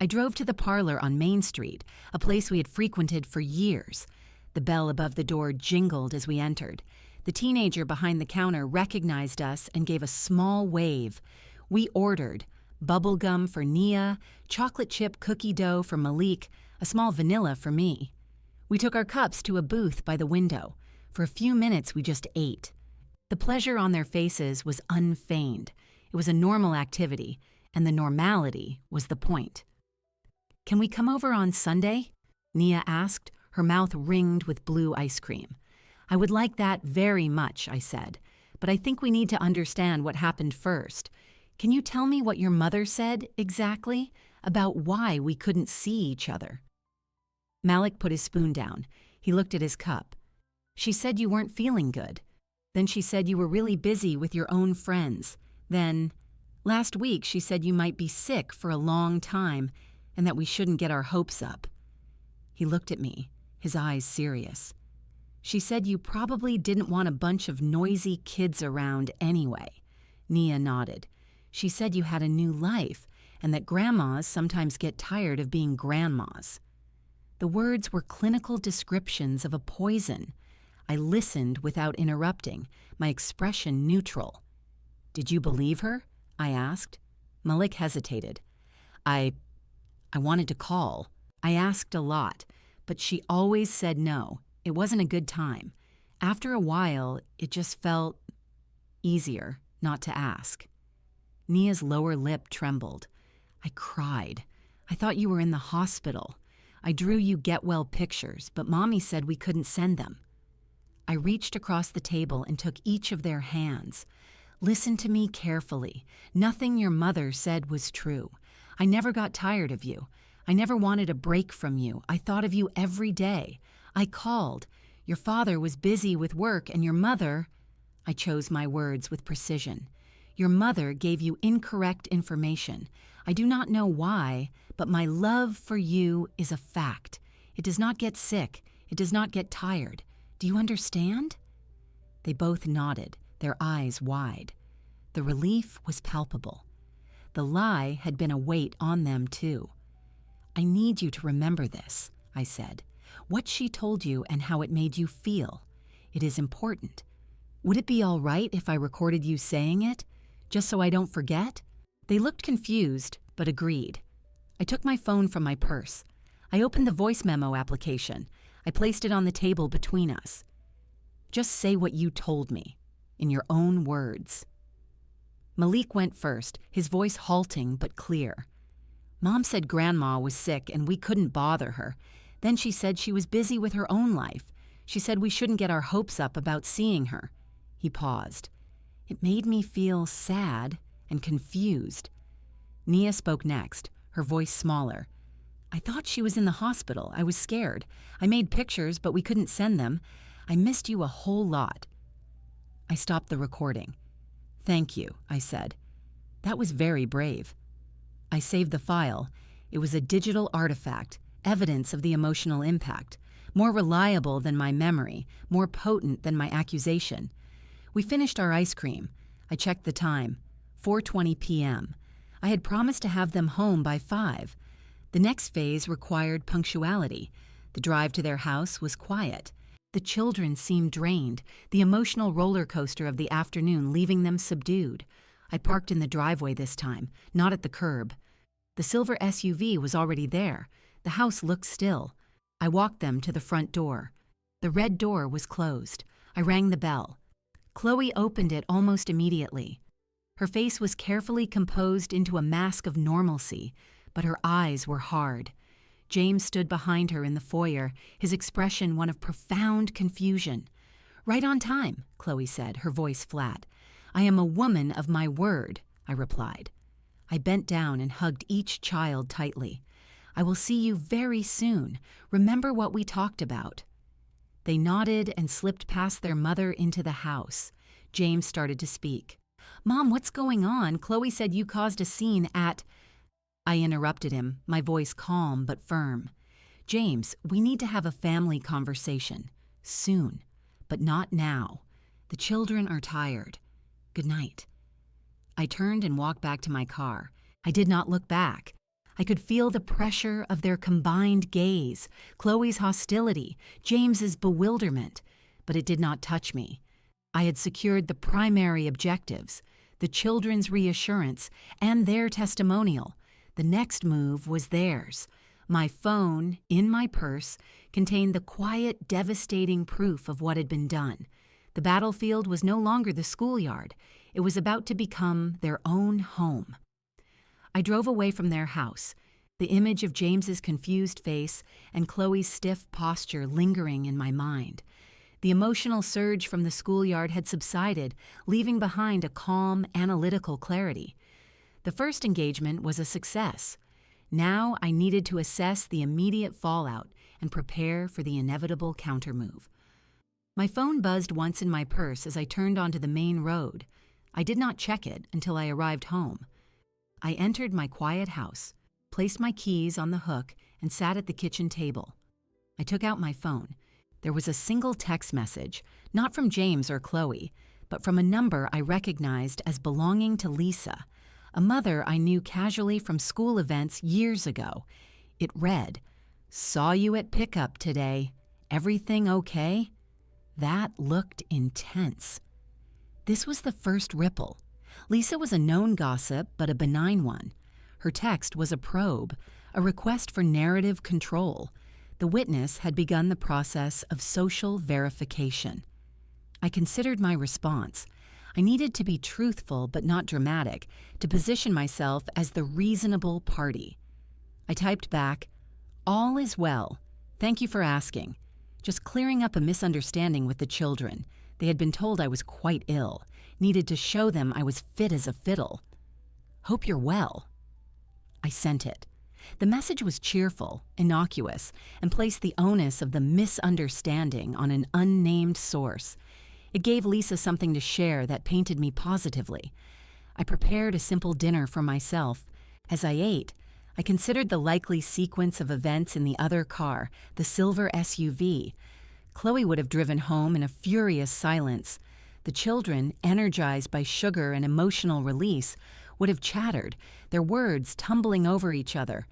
I drove to the parlor on Main Street, a place we had frequented for years. The bell above the door jingled as we entered. The teenager behind the counter recognized us and gave a small wave. We ordered bubble gum for Nia, chocolate chip cookie dough for Malik, a small vanilla for me. We took our cups to a booth by the window. For a few minutes, we just ate. The pleasure on their faces was unfeigned. It was a normal activity, and the normality was the point. Can we come over on Sunday? Nia asked, her mouth ringed with blue ice cream. I would like that very much, I said, but I think we need to understand what happened first. Can you tell me what your mother said exactly about why we couldn't see each other? Malik put his spoon down. He looked at his cup. She said you weren't feeling good. Then she said you were really busy with your own friends. Then, last week she said you might be sick for a long time and that we shouldn't get our hopes up. He looked at me, his eyes serious. She said you probably didn't want a bunch of noisy kids around anyway. Nia nodded. She said you had a new life and that grandmas sometimes get tired of being grandmas. The words were clinical descriptions of a poison. I listened without interrupting, my expression neutral. Did you believe her? I asked. Malik hesitated. I wanted to call. I asked a lot, but she always said no. It wasn't a good time. After a while, it just felt easier not to ask. Nia's lower lip trembled. I cried. I thought you were in the hospital. I drew you get-well pictures, but Mommy said we couldn't send them. I reached across the table and took each of their hands. Listen to me carefully. Nothing your mother said was true. I never got tired of you. I never wanted a break from you. I thought of you every day. I called. Your father was busy with work, and your mother... I chose my words with precision. Your mother gave you incorrect information. I do not know why, but my love for you is a fact. It does not get sick. It does not get tired. Do you understand? They both nodded, their eyes wide. The relief was palpable. The lie had been a weight on them, too. "I need you to remember this," I said. "What she told you and how it made you feel. It is important. Would it be all right if I recorded you saying it, just so I don't forget?" They looked confused, but agreed. I took my phone from my purse. I opened the voice memo application. I placed it on the table between us. "Just say what you told me, in your own words." Malik went first, his voice halting but clear. "Mom said Grandma was sick and we couldn't bother her. Then she said she was busy with her own life. She said we shouldn't get our hopes up about seeing her." He paused. It made me feel sad and confused. Nia spoke next, her voice smaller. "I thought she was in the hospital. I was scared. I made pictures, but we couldn't send them. I missed you a whole lot." I stopped the recording. "Thank you," I said. "That was very brave." I saved the file. It was a digital artifact, evidence of the emotional impact, more reliable than my memory, more potent than my accusation. We finished our ice cream. I checked the time, 4:20 p.m. I had promised to have them home by 5. The next phase required punctuality. The drive to their house was quiet. The children seemed drained, the emotional roller coaster of the afternoon leaving them subdued. I parked in the driveway this time, not at the curb. The silver SUV was already there. The house looked still. I walked them to the front door. The red door was closed. I rang the bell. Chloe opened it almost immediately. Her face was carefully composed into a mask of normalcy, but her eyes were hard. James stood behind her in the foyer, his expression one of profound confusion. "Right on time," Chloe said, her voice flat. "I am a woman of my word," I replied. I bent down and hugged each child tightly. "I will see you very soon. Remember what we talked about." They nodded and slipped past their mother into the house. James started to speak. "Mom, what's going on? Chloe said you caused a scene at—" I interrupted him, my voice calm but firm. "James, we need to have a family conversation. Soon. But not now. The children are tired. Good night." I turned and walked back to my car. I did not look back. I could feel the pressure of their combined gaze, Chloe's hostility, James's bewilderment, but it did not touch me. I had secured the primary objectives, the children's reassurance, and their testimonial. The next move was theirs. My phone, in my purse, contained the quiet, devastating proof of what had been done. The battlefield was no longer the schoolyard. It was about to become their own home. I drove away from their house, the image of James's confused face and Chloe's stiff posture lingering in my mind. The emotional surge from the schoolyard had subsided, leaving behind a calm, analytical clarity. The first engagement was a success. Now I needed to assess the immediate fallout and prepare for the inevitable countermove. My phone buzzed once in my purse as I turned onto the main road. I did not check it until I arrived home. I entered my quiet house, placed my keys on the hook, and sat at the kitchen table. I took out my phone. There was a single text message, not from James or Chloe, but from a number I recognized as belonging to Lisa, a mother I knew casually from school events years ago. It read, "Saw you at pickup today. Everything okay?" That looked intense. This was the first ripple. Lisa was a known gossip, but a benign one. Her text was a probe, a request for narrative control. The witness had begun the process of social verification. I considered my response. I needed to be truthful but not dramatic, to position myself as the reasonable party. I typed back, "All is well. Thank you for asking. Just clearing up a misunderstanding with the children. They had been told I was quite ill. Needed to show them I was fit as a fiddle. Hope you're well." I sent it. The message was cheerful, innocuous, and placed the onus of the misunderstanding on an unnamed source. It gave Lisa something to share that painted me positively. I prepared a simple dinner for myself. As I ate, I considered the likely sequence of events in the other car, the silver SUV. Chloe would have driven home in a furious silence. The children, energized by sugar and emotional release, would have chattered, their words tumbling over each other.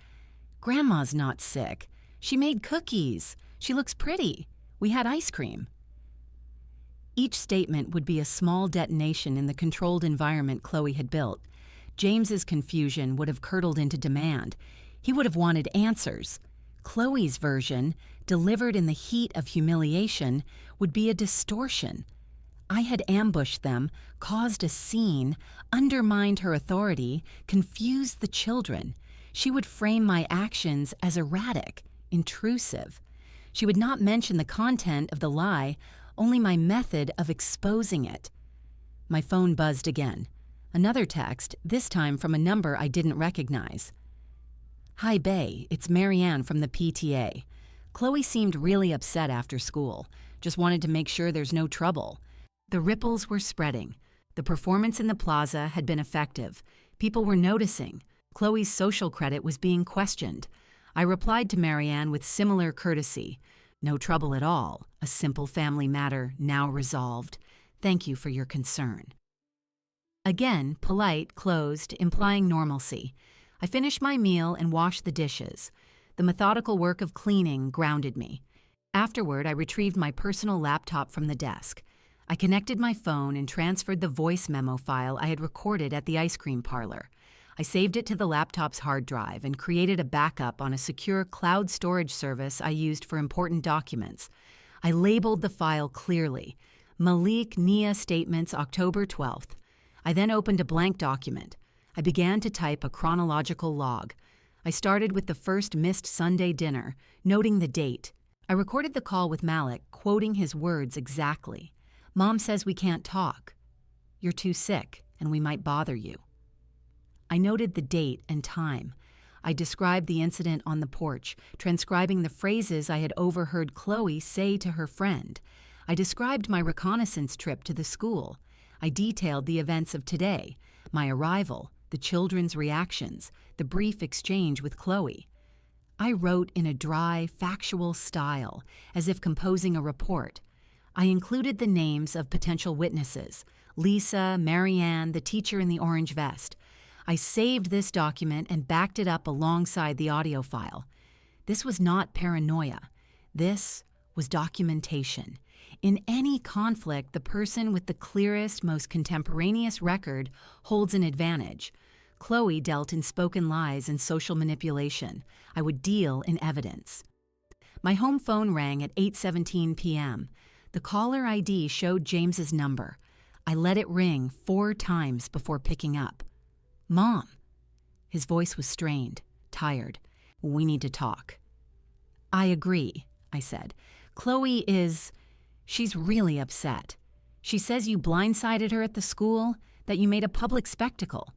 "Grandma's not sick. She made cookies. She looks pretty. We had ice cream." Each statement would be a small detonation in the controlled environment Chloe had built. James's confusion would have curdled into demand. He would have wanted answers. Chloe's version, delivered in the heat of humiliation, would be a distortion. I had ambushed them, caused a scene, undermined her authority, confused the children. She would frame my actions as erratic, intrusive. She would not mention the content of the lie, only my method of exposing it. My phone buzzed again. Another text, this time from a number I didn't recognize. "Hi, Bay. It's Marianne from the PTA. Chloe seemed really upset after school. Just wanted to make sure there's no trouble." The ripples were spreading. The performance in the plaza had been effective. People were noticing. Chloe's social credit was being questioned. I replied to Marianne with similar courtesy. "No trouble at all. A simple family matter now resolved. Thank you for your concern." Again, polite, closed, implying normalcy. I finished my meal and washed the dishes. The methodical work of cleaning grounded me. Afterward, I retrieved my personal laptop from the desk. I connected my phone and transferred the voice memo file I had recorded at the ice cream parlor. I saved it to the laptop's hard drive and created a backup on a secure cloud storage service I used for important documents. I labeled the file clearly, Malik Nia Statements, October 12th. I then opened a blank document. I began to type a chronological log. I started with the first missed Sunday dinner, noting the date. I recorded the call with Malik, quoting his words exactly. "Mom says we can't talk. You're too sick, and we might bother you." I noted the date and time. I described the incident on the porch, transcribing the phrases I had overheard Chloe say to her friend. I described my reconnaissance trip to the school. I detailed the events of today, my arrival, the children's reactions, the brief exchange with Chloe. I wrote in a dry, factual style, as if composing a report. I included the names of potential witnesses, Lisa, Marianne, the teacher in the orange vest. I saved this document and backed it up alongside the audio file. This was not paranoia. This was documentation. In any conflict, the person with the clearest, most contemporaneous record holds an advantage. Chloe dealt in spoken lies and social manipulation. I would deal in evidence. My home phone rang at 8:17 p.m. The caller ID showed James's number. I let it ring 4 times before picking up. "Mom." His voice was strained, tired. "We need to talk." "I agree," I said. She's really upset. She says you blindsided her at the school, that you made a public spectacle."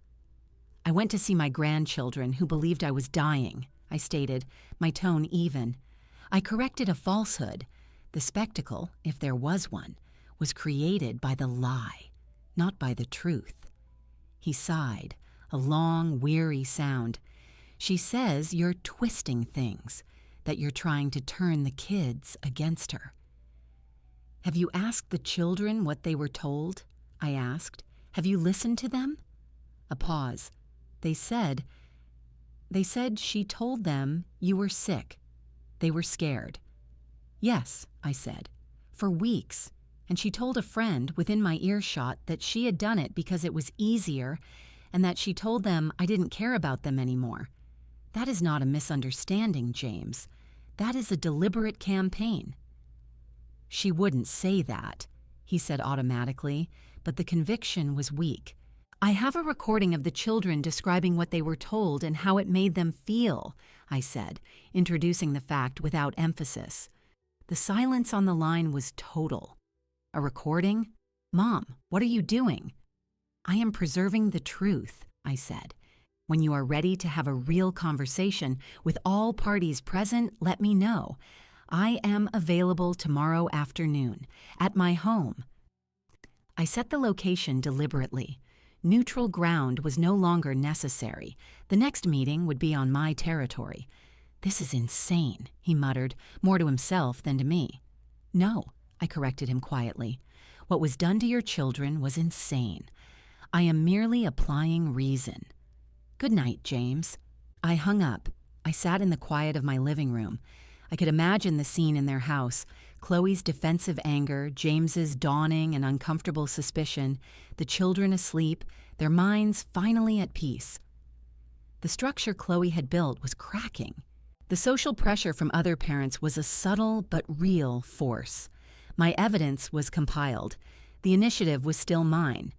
"I went to see my grandchildren who believed I was dying," I stated, my tone even. I corrected a falsehood. The spectacle, if there was one, was created by the lie, not by the truth. He sighed, a long, weary sound. "She says you're twisting things, that you're trying to turn the kids against her." "Have you asked the children what they were told?" I asked. "Have you listened to them?" A pause. They said she told them you were sick. They were scared." "Yes," I said, "for weeks. And she told a friend within my earshot that she had done it because it was easier and that she told them I didn't care about them anymore. That is not a misunderstanding, James. That is a deliberate campaign." "She wouldn't say that," he said automatically, but the conviction was weak. "I have a recording of the children describing what they were told and how it made them feel," I said, introducing the fact without emphasis. The silence on the line was total. "A recording? Mom, what are you doing?" "I am preserving the truth," I said. "When you are ready to have a real conversation with all parties present, let me know. I am available tomorrow afternoon at my home." I set the location deliberately. Neutral ground was no longer necessary. The next meeting would be on my territory. "This is insane," he muttered, more to himself than to me. "No," I corrected him quietly. What was done to your children was insane. I am merely applying reason. Good night, James. I hung up. I sat in the quiet of my living room. I could imagine the scene in their house. Chloe's defensive anger, James's dawning and uncomfortable suspicion, the children asleep, their minds finally at peace. The structure Chloe had built was cracking. The social pressure from other parents was a subtle but real force. My evidence was compiled. The initiative was still mine.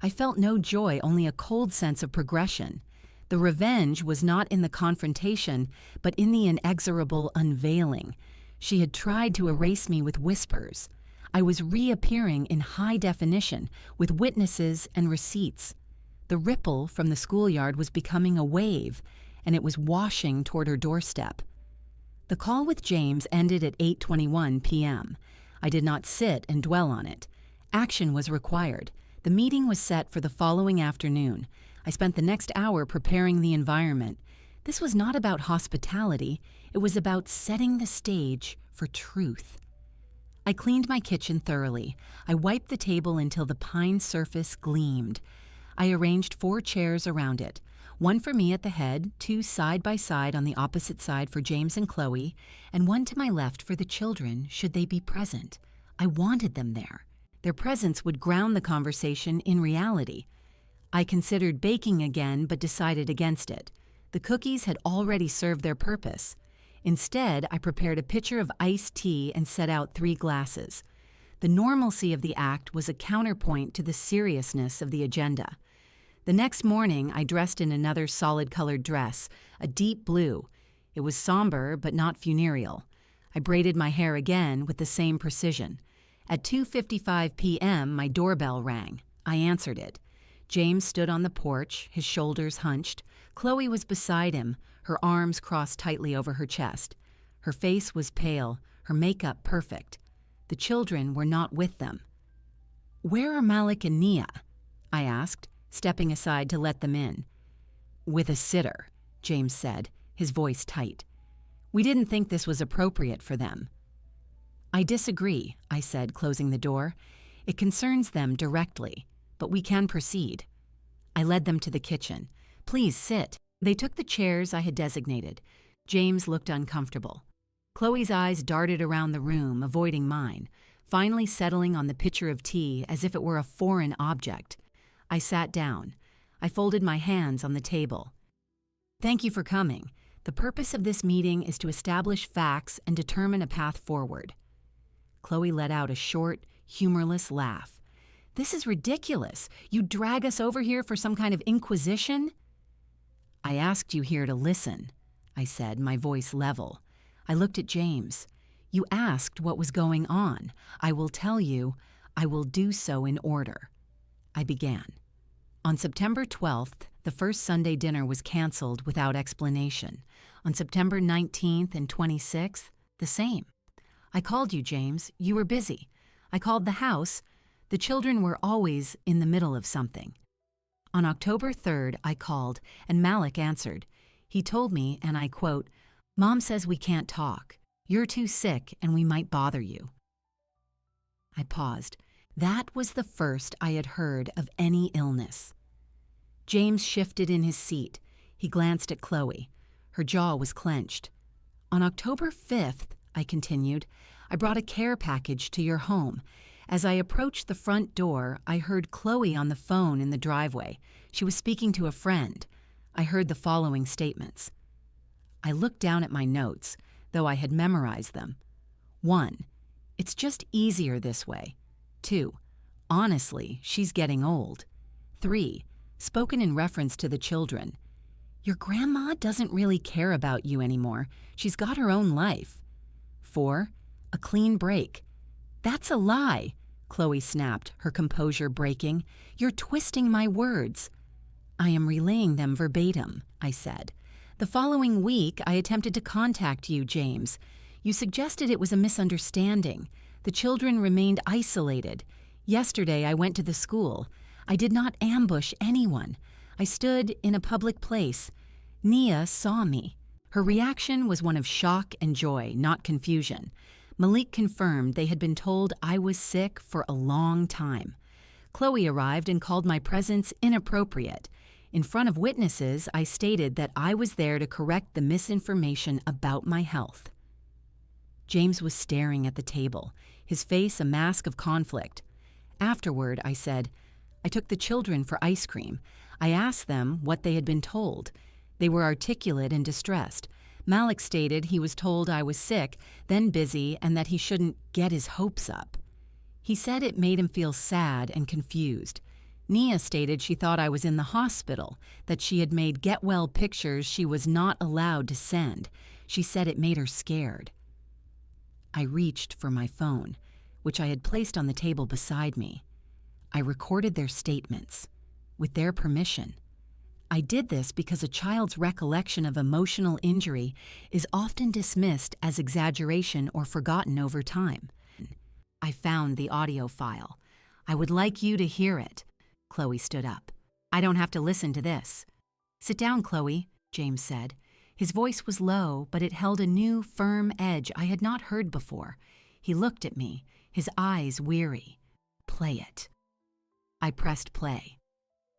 I felt no joy, only a cold sense of progression. The revenge was not in the confrontation, but in the inexorable unveiling. She had tried to erase me with whispers. I was reappearing in high definition, with witnesses and receipts. The ripple from the schoolyard was becoming a wave, and it was washing toward her doorstep. The call with James ended at 8:21 p.m. I did not sit and dwell on it. Action was required. The meeting was set for the following afternoon. I spent the next hour preparing the environment. This was not about hospitality. It was about setting the stage for truth. I cleaned my kitchen thoroughly. I wiped the table until the pine surface gleamed. I arranged 4 chairs around it, one for me at the head, 2 side by side on the opposite side for James and Chloe, and one to my left for the children, should they be present. I wanted them there. Their presence would ground the conversation in reality. I considered baking again, but decided against it. The cookies had already served their purpose. Instead, I prepared a pitcher of iced tea and set out 3 glasses. The normalcy of the act was a counterpoint to the seriousness of the agenda. The next morning, I dressed in another solid-colored dress, a deep blue. It was somber, but not funereal. I braided my hair again with the same precision. At 2:55 p.m., my doorbell rang. I answered it. James stood on the porch, his shoulders hunched. Chloe was beside him, her arms crossed tightly over her chest. Her face was pale, her makeup perfect. The children were not with them. "Where are Malik and Nia?" I asked, stepping aside to let them in. "With a sitter," James said, his voice tight. "We didn't think this was appropriate for them." "I disagree," I said, closing the door. "It concerns them directly, but we can proceed." I led them to the kitchen. "Please sit." They took the chairs I had designated. James looked uncomfortable. Chloe's eyes darted around the room, avoiding mine, finally settling on the pitcher of tea as if it were a foreign object. I sat down. I folded my hands on the table. "Thank you for coming. The purpose of this meeting is to establish facts and determine a path forward." Chloe let out a short, humorless laugh. "This is ridiculous. You drag us over here for some kind of inquisition?" "I asked you here to listen," I said, my voice level. I looked at James. "You asked what was going on. I will tell you. I will do so in order." I began. On September 12th, the first Sunday dinner was canceled without explanation. On September 19th and 26th, the same. I called you, James. You were busy. I called the house. The children were always in the middle of something. On October 3rd, I called, and Malik answered. He told me, and I quote, "Mom says we can't talk. You're too sick, and we might bother you." I paused. That was the first I had heard of any illness. James shifted in his seat. He glanced at Chloe. Her jaw was clenched. "On October 5th, I continued, "I brought a care package to your home. As I approached the front door, I heard Chloe on the phone in the driveway. She was speaking to a friend. I heard the following statements." I looked down at my notes, though I had memorized them. 1. It's just easier this way. 2. Honestly, she's getting old. 3. Spoken in reference to the children. Your grandma doesn't really care about you anymore. She's got her own life. 4. A clean break. That's a lie, Chloe snapped, her composure breaking. You're twisting my words. I am relaying them verbatim, I said. The following week, I attempted to contact you, James. You suggested it was a misunderstanding. The children remained isolated. Yesterday, I went to the school. I did not ambush anyone. I stood in a public place. Nia saw me. Her reaction was one of shock and joy, not confusion. Malik confirmed they had been told I was sick for a long time. Chloe arrived and called my presence inappropriate. In front of witnesses, I stated that I was there to correct the misinformation about my health. James was staring at the table, his face a mask of conflict. Afterward, I said, I took the children for ice cream. I asked them what they had been told. They were articulate and distressed. Malik stated he was told I was sick, then busy, and that he shouldn't get his hopes up. He said it made him feel sad and confused. Nia stated she thought I was in the hospital, that she had made get-well pictures she was not allowed to send. She said it made her scared. I reached for my phone, which I had placed on the table beside me. I recorded their statements, with their permission. I did this because a child's recollection of emotional injury is often dismissed as exaggeration or forgotten over time. I found the audio file. I would like you to hear it. Chloe stood up. I don't have to listen to this. Sit down, Chloe, James said. His voice was low, but it held a new, firm edge I had not heard before. He looked at me, his eyes weary. Play it. I pressed play.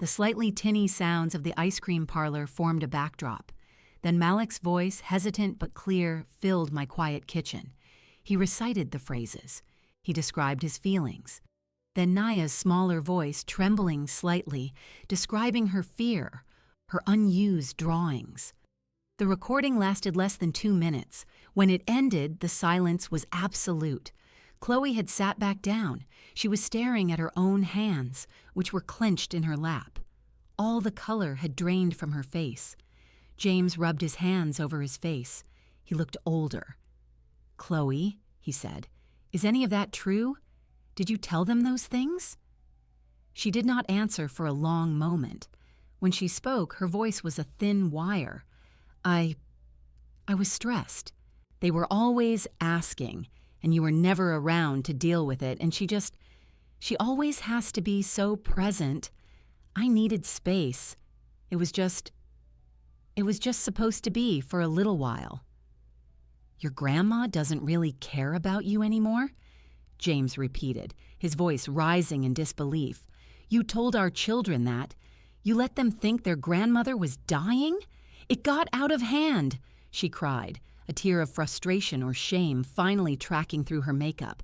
The slightly tinny sounds of the ice cream parlor formed a backdrop. Then Malik's voice, hesitant but clear, filled my quiet kitchen. He recited the phrases. He described his feelings. Then Naya's smaller voice, trembling slightly, describing her fear, her unused drawings. The recording lasted less than 2 minutes. When it ended, the silence was absolute. Chloe had sat back down. She was staring at her own hands, which were clenched in her lap. All the color had drained from her face. James rubbed his hands over his face. He looked older. Chloe, he said, is any of that true? Did you tell them those things? She did not answer for a long moment. When she spoke, her voice was a thin wire. I was stressed. They were always asking, and you were never around to deal with it, and she always has to be so present. I needed space. It was just supposed to be for a little while. Your grandma doesn't really care about you anymore? James repeated, his voice rising in disbelief. You told our children that. You let them think their grandmother was dying? It got out of hand, she cried, a tear of frustration or shame finally tracking through her makeup.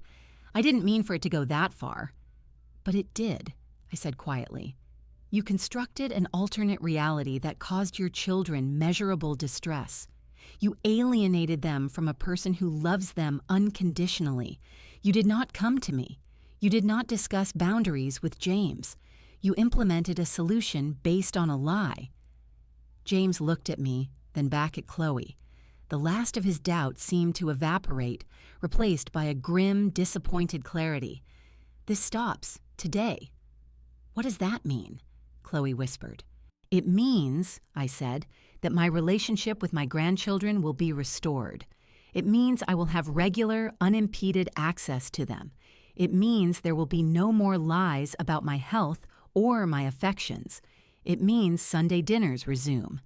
I didn't mean for it to go that far. But it did, I said quietly. You constructed an alternate reality that caused your children measurable distress. You alienated them from a person who loves them unconditionally. You did not come to me. You did not discuss boundaries with James. You implemented a solution based on a lie. James looked at me, then back at Chloe. The last of his doubt seemed to evaporate, replaced by a grim, disappointed clarity. This stops, today. What does that mean? Chloe whispered. It means, I said, that my relationship with my grandchildren will be restored. It means I will have regular, unimpeded access to them. It means there will be no more lies about my health or my affections. It means Sunday dinners resume.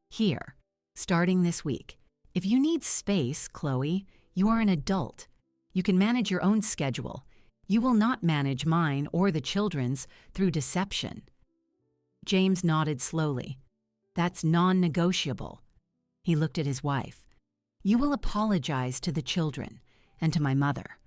Here, starting this week. If you need space, Chloe, you are an adult. You can manage your own schedule. You will not manage mine or the children's through deception. James nodded slowly. That's non-negotiable. He looked at his wife. You will apologize to the children and to my mother.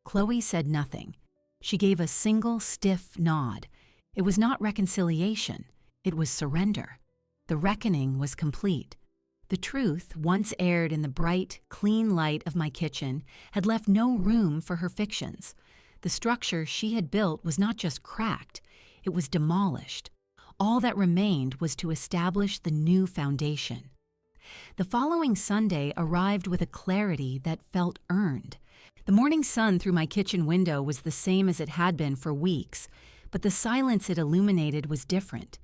Chloe said nothing. She gave a single stiff nod. It was not reconciliation. It was surrender. The reckoning was complete. The truth, once aired in the bright, clean light of my kitchen, had left no room for her fictions. The structure she had built was not just cracked, it was demolished. All that remained was to establish the new foundation. The following Sunday arrived with a clarity that felt earned. The morning sun through my kitchen window was the same as it had been for weeks, but the silence it illuminated was different.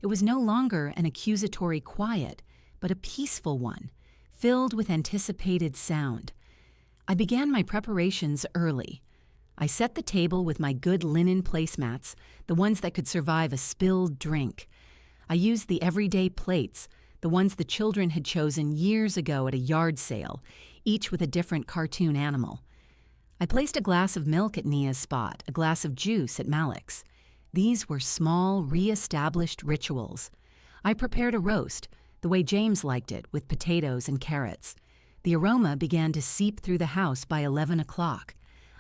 It was no longer an accusatory quiet, but a peaceful one, filled with anticipated sound. I began my preparations early. I set the table with my good linen placemats, the ones that could survive a spilled drink. I used the everyday plates, the ones the children had chosen years ago at a yard sale, each with a different cartoon animal. I placed a glass of milk at Nia's spot, a glass of juice at Malik's. These were small, re-established rituals. I prepared a roast, the way James liked it, with potatoes and carrots. The aroma began to seep through the house by 11 o'clock.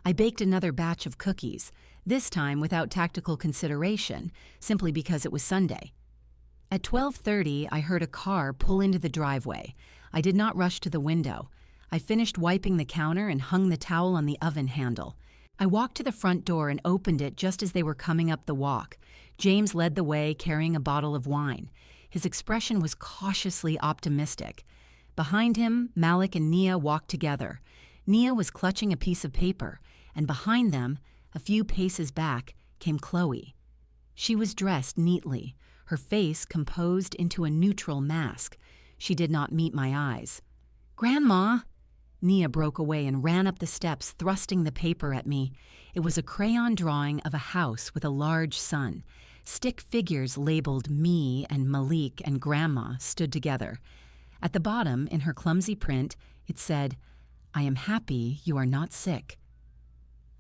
I baked another batch of cookies, this time without tactical consideration, simply because it was Sunday. At 12:30, I heard a car pull into the driveway. I did not rush to the window. I finished wiping the counter and hung the towel on the oven handle. I walked to the front door and opened it just as they were coming up the walk. James led the way, carrying a bottle of wine. His expression was cautiously optimistic. Behind him, Malik and Nia walked together. Nia was clutching a piece of paper, and behind them, a few paces back, came Chloe. She was dressed neatly, her face composed into a neutral mask. She did not meet my eyes. "Grandma!" Nia broke away and ran up the steps, thrusting the paper at me. It was a crayon drawing of a house with a large sun. Stick figures labeled me and Malik and Grandma stood together. At the bottom, in her clumsy print, it said, "I am happy you are not sick."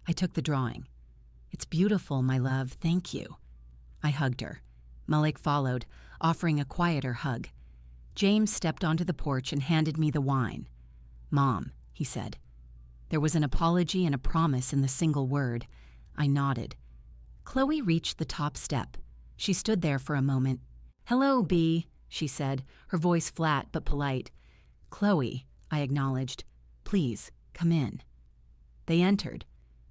I took the drawing. "It's beautiful, my love, thank you." I hugged her. Malik followed, offering a quieter hug. James stepped onto the porch and handed me the wine. "Mom," he said. There was an apology and a promise in the single word. I nodded. Chloe reached the top step. She stood there for a moment. "Hello, Bee," she said, her voice flat but polite. "Chloe," I acknowledged. "Please, come in." They entered.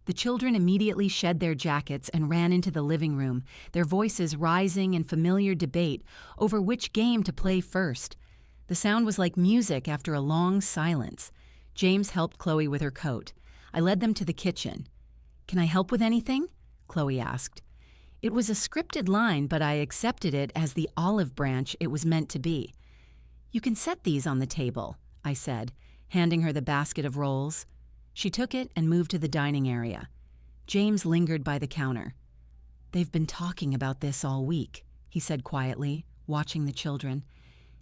The children immediately shed their jackets and ran into the living room, their voices rising in familiar debate over which game to play first. The sound was like music after a long silence. James helped Chloe with her coat. I led them to the kitchen. "Can I help with anything?" Chloe asked. It was a scripted line, but I accepted it as the olive branch it was meant to be. "You can set these on the table," I said, handing her the basket of rolls. She took it and moved to the dining area. James lingered by the counter. "They've been talking about this all week," he said quietly, watching the children.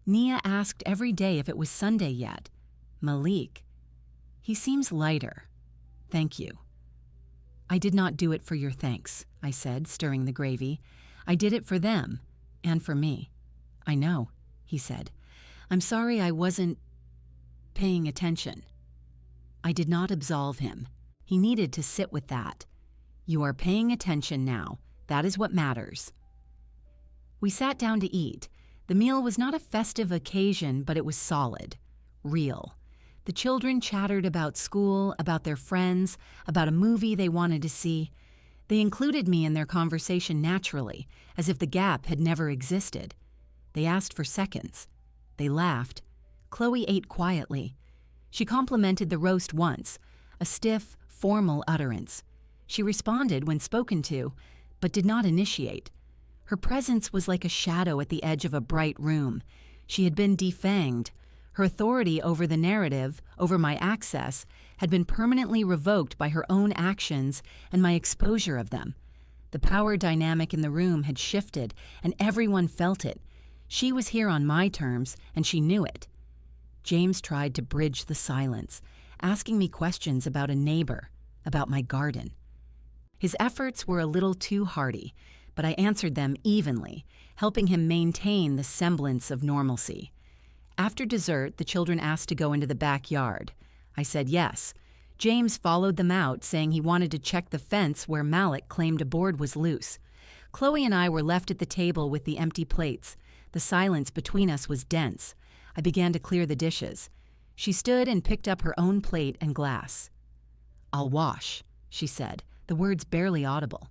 "Nia asked every day if it was Sunday yet. Malik, he seems lighter. Thank you." "I did not do it for your thanks," I said, stirring the gravy. "I did it for them, and for me." "I know," he said. "I'm sorry I wasn't paying attention." I did not absolve him. He needed to sit with that. "You are paying attention now. That is what matters." We sat down to eat. The meal was not a festive occasion, but it was solid, real. The children chattered about school, about their friends, about a movie they wanted to see. They included me in their conversation naturally, as if the gap had never existed. They asked for seconds. They laughed. Chloe ate quietly. She complimented the roast once, a stiff, formal utterance. She responded when spoken to, but did not initiate. Her presence was like a shadow at the edge of a bright room. She had been defanged. Her authority over the narrative, over my access, had been permanently revoked by her own actions and my exposure of them. The power dynamic in the room had shifted, and everyone felt it. She was here on my terms, and she knew it. James tried to bridge the silence, asking me questions about a neighbor, about my garden. His efforts were a little too hearty, but I answered them evenly, helping him maintain the semblance of normalcy. After dessert, the children asked to go into the backyard. I said yes. James followed them out, saying he wanted to check the fence where Malik claimed a board was loose. Chloe and I were left at the table with the empty plates. The silence between us was dense. I began to clear the dishes. She stood and picked up her own plate and glass. "I'll wash," she said, the words barely audible.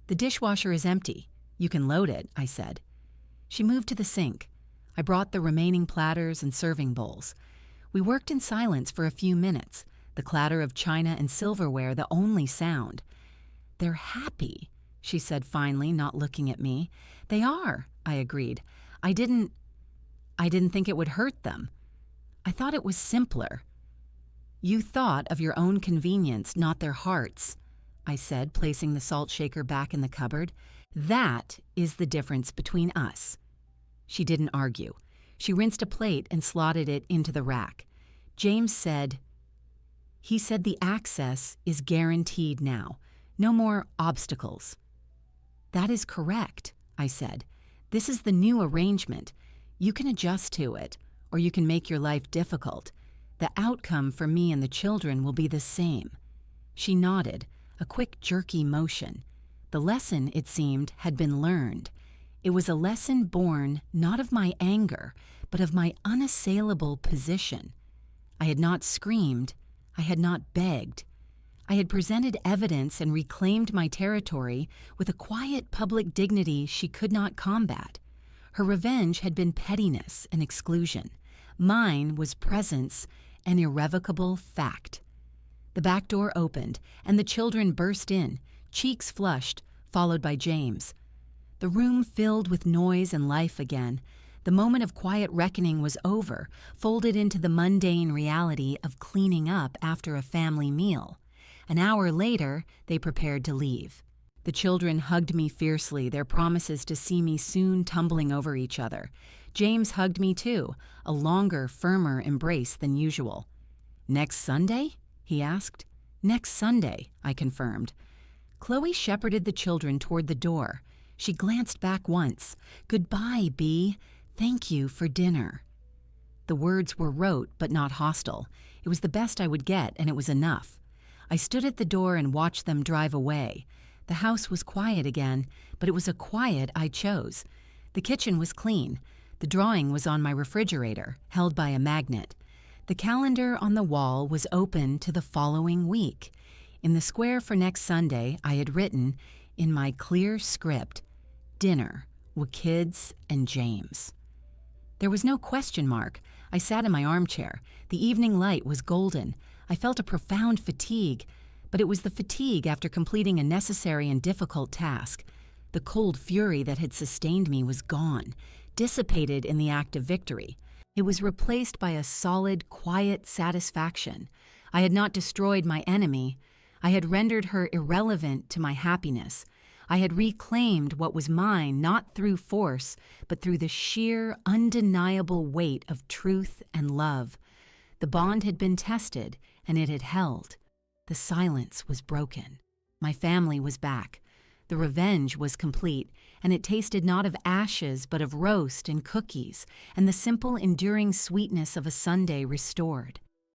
"The dishwasher is empty. You can load it," I said. She moved to the sink. I brought the remaining platters and serving bowls. We worked in silence for a few minutes, the clatter of china and silverware the only sound. "They're happy," she said finally, not looking at me. "They are," I agreed. I didn't think it would hurt them. I thought it was simpler. "You thought of your own convenience, not their hearts," I said, placing the salt shaker back in the cupboard. "That is the difference between us." She didn't argue. She rinsed a plate and slotted it into the rack. James said, He said the access is guaranteed now. No more obstacles. That is correct, I said. This is the new arrangement. You can adjust to it, or you can make your life difficult. The outcome for me and the children will be the same. She nodded, a quick jerky motion. The lesson, it seemed, had been learned. It was a lesson born not of my anger, but of my unassailable position. I had not screamed. I had not begged. I had presented evidence and reclaimed my territory with a quiet public dignity she could not combat. Her revenge had been pettiness and exclusion. Mine was presence and irrevocable fact. The back door opened, and the children burst in, cheeks flushed, followed by James. The room filled with noise and life again. The moment of quiet reckoning was over, folded into the mundane reality of cleaning up after a family meal. An hour later, they prepared to leave. The children hugged me fiercely, their promises to see me soon tumbling over each other. James hugged me too, a longer, firmer embrace than usual. "Next Sunday?" he asked. "Next Sunday," I confirmed. Chloe shepherded the children toward the door. She glanced back once. "Goodbye, Bee. Thank you for dinner." The words were rote but not hostile. It was the best I would get, and it was enough. I stood at the door and watched them drive away. The house was quiet again, but it was a quiet I chose. The kitchen was clean. The drawing was on my refrigerator, held by a magnet. The calendar on the wall was open to the following week. In the square for next Sunday, I had written, in my clear script, "Dinner with kids and James." There was no question mark. I sat in my armchair. The evening light was golden. I felt a profound fatigue, but it was the fatigue after completing a necessary and difficult task. The cold fury that had sustained me was gone, dissipated in the act of victory. It was replaced by a solid, quiet satisfaction. I had not destroyed my enemy. I had rendered her irrelevant to my happiness. I had reclaimed what was mine not through force, but through the sheer, undeniable weight of truth and love. The bond had been tested, and it had held. The silence was broken. My family was back. The revenge was complete, and it tasted not of ashes, but of roast and cookies, and the simple, enduring sweetness of a Sunday restored.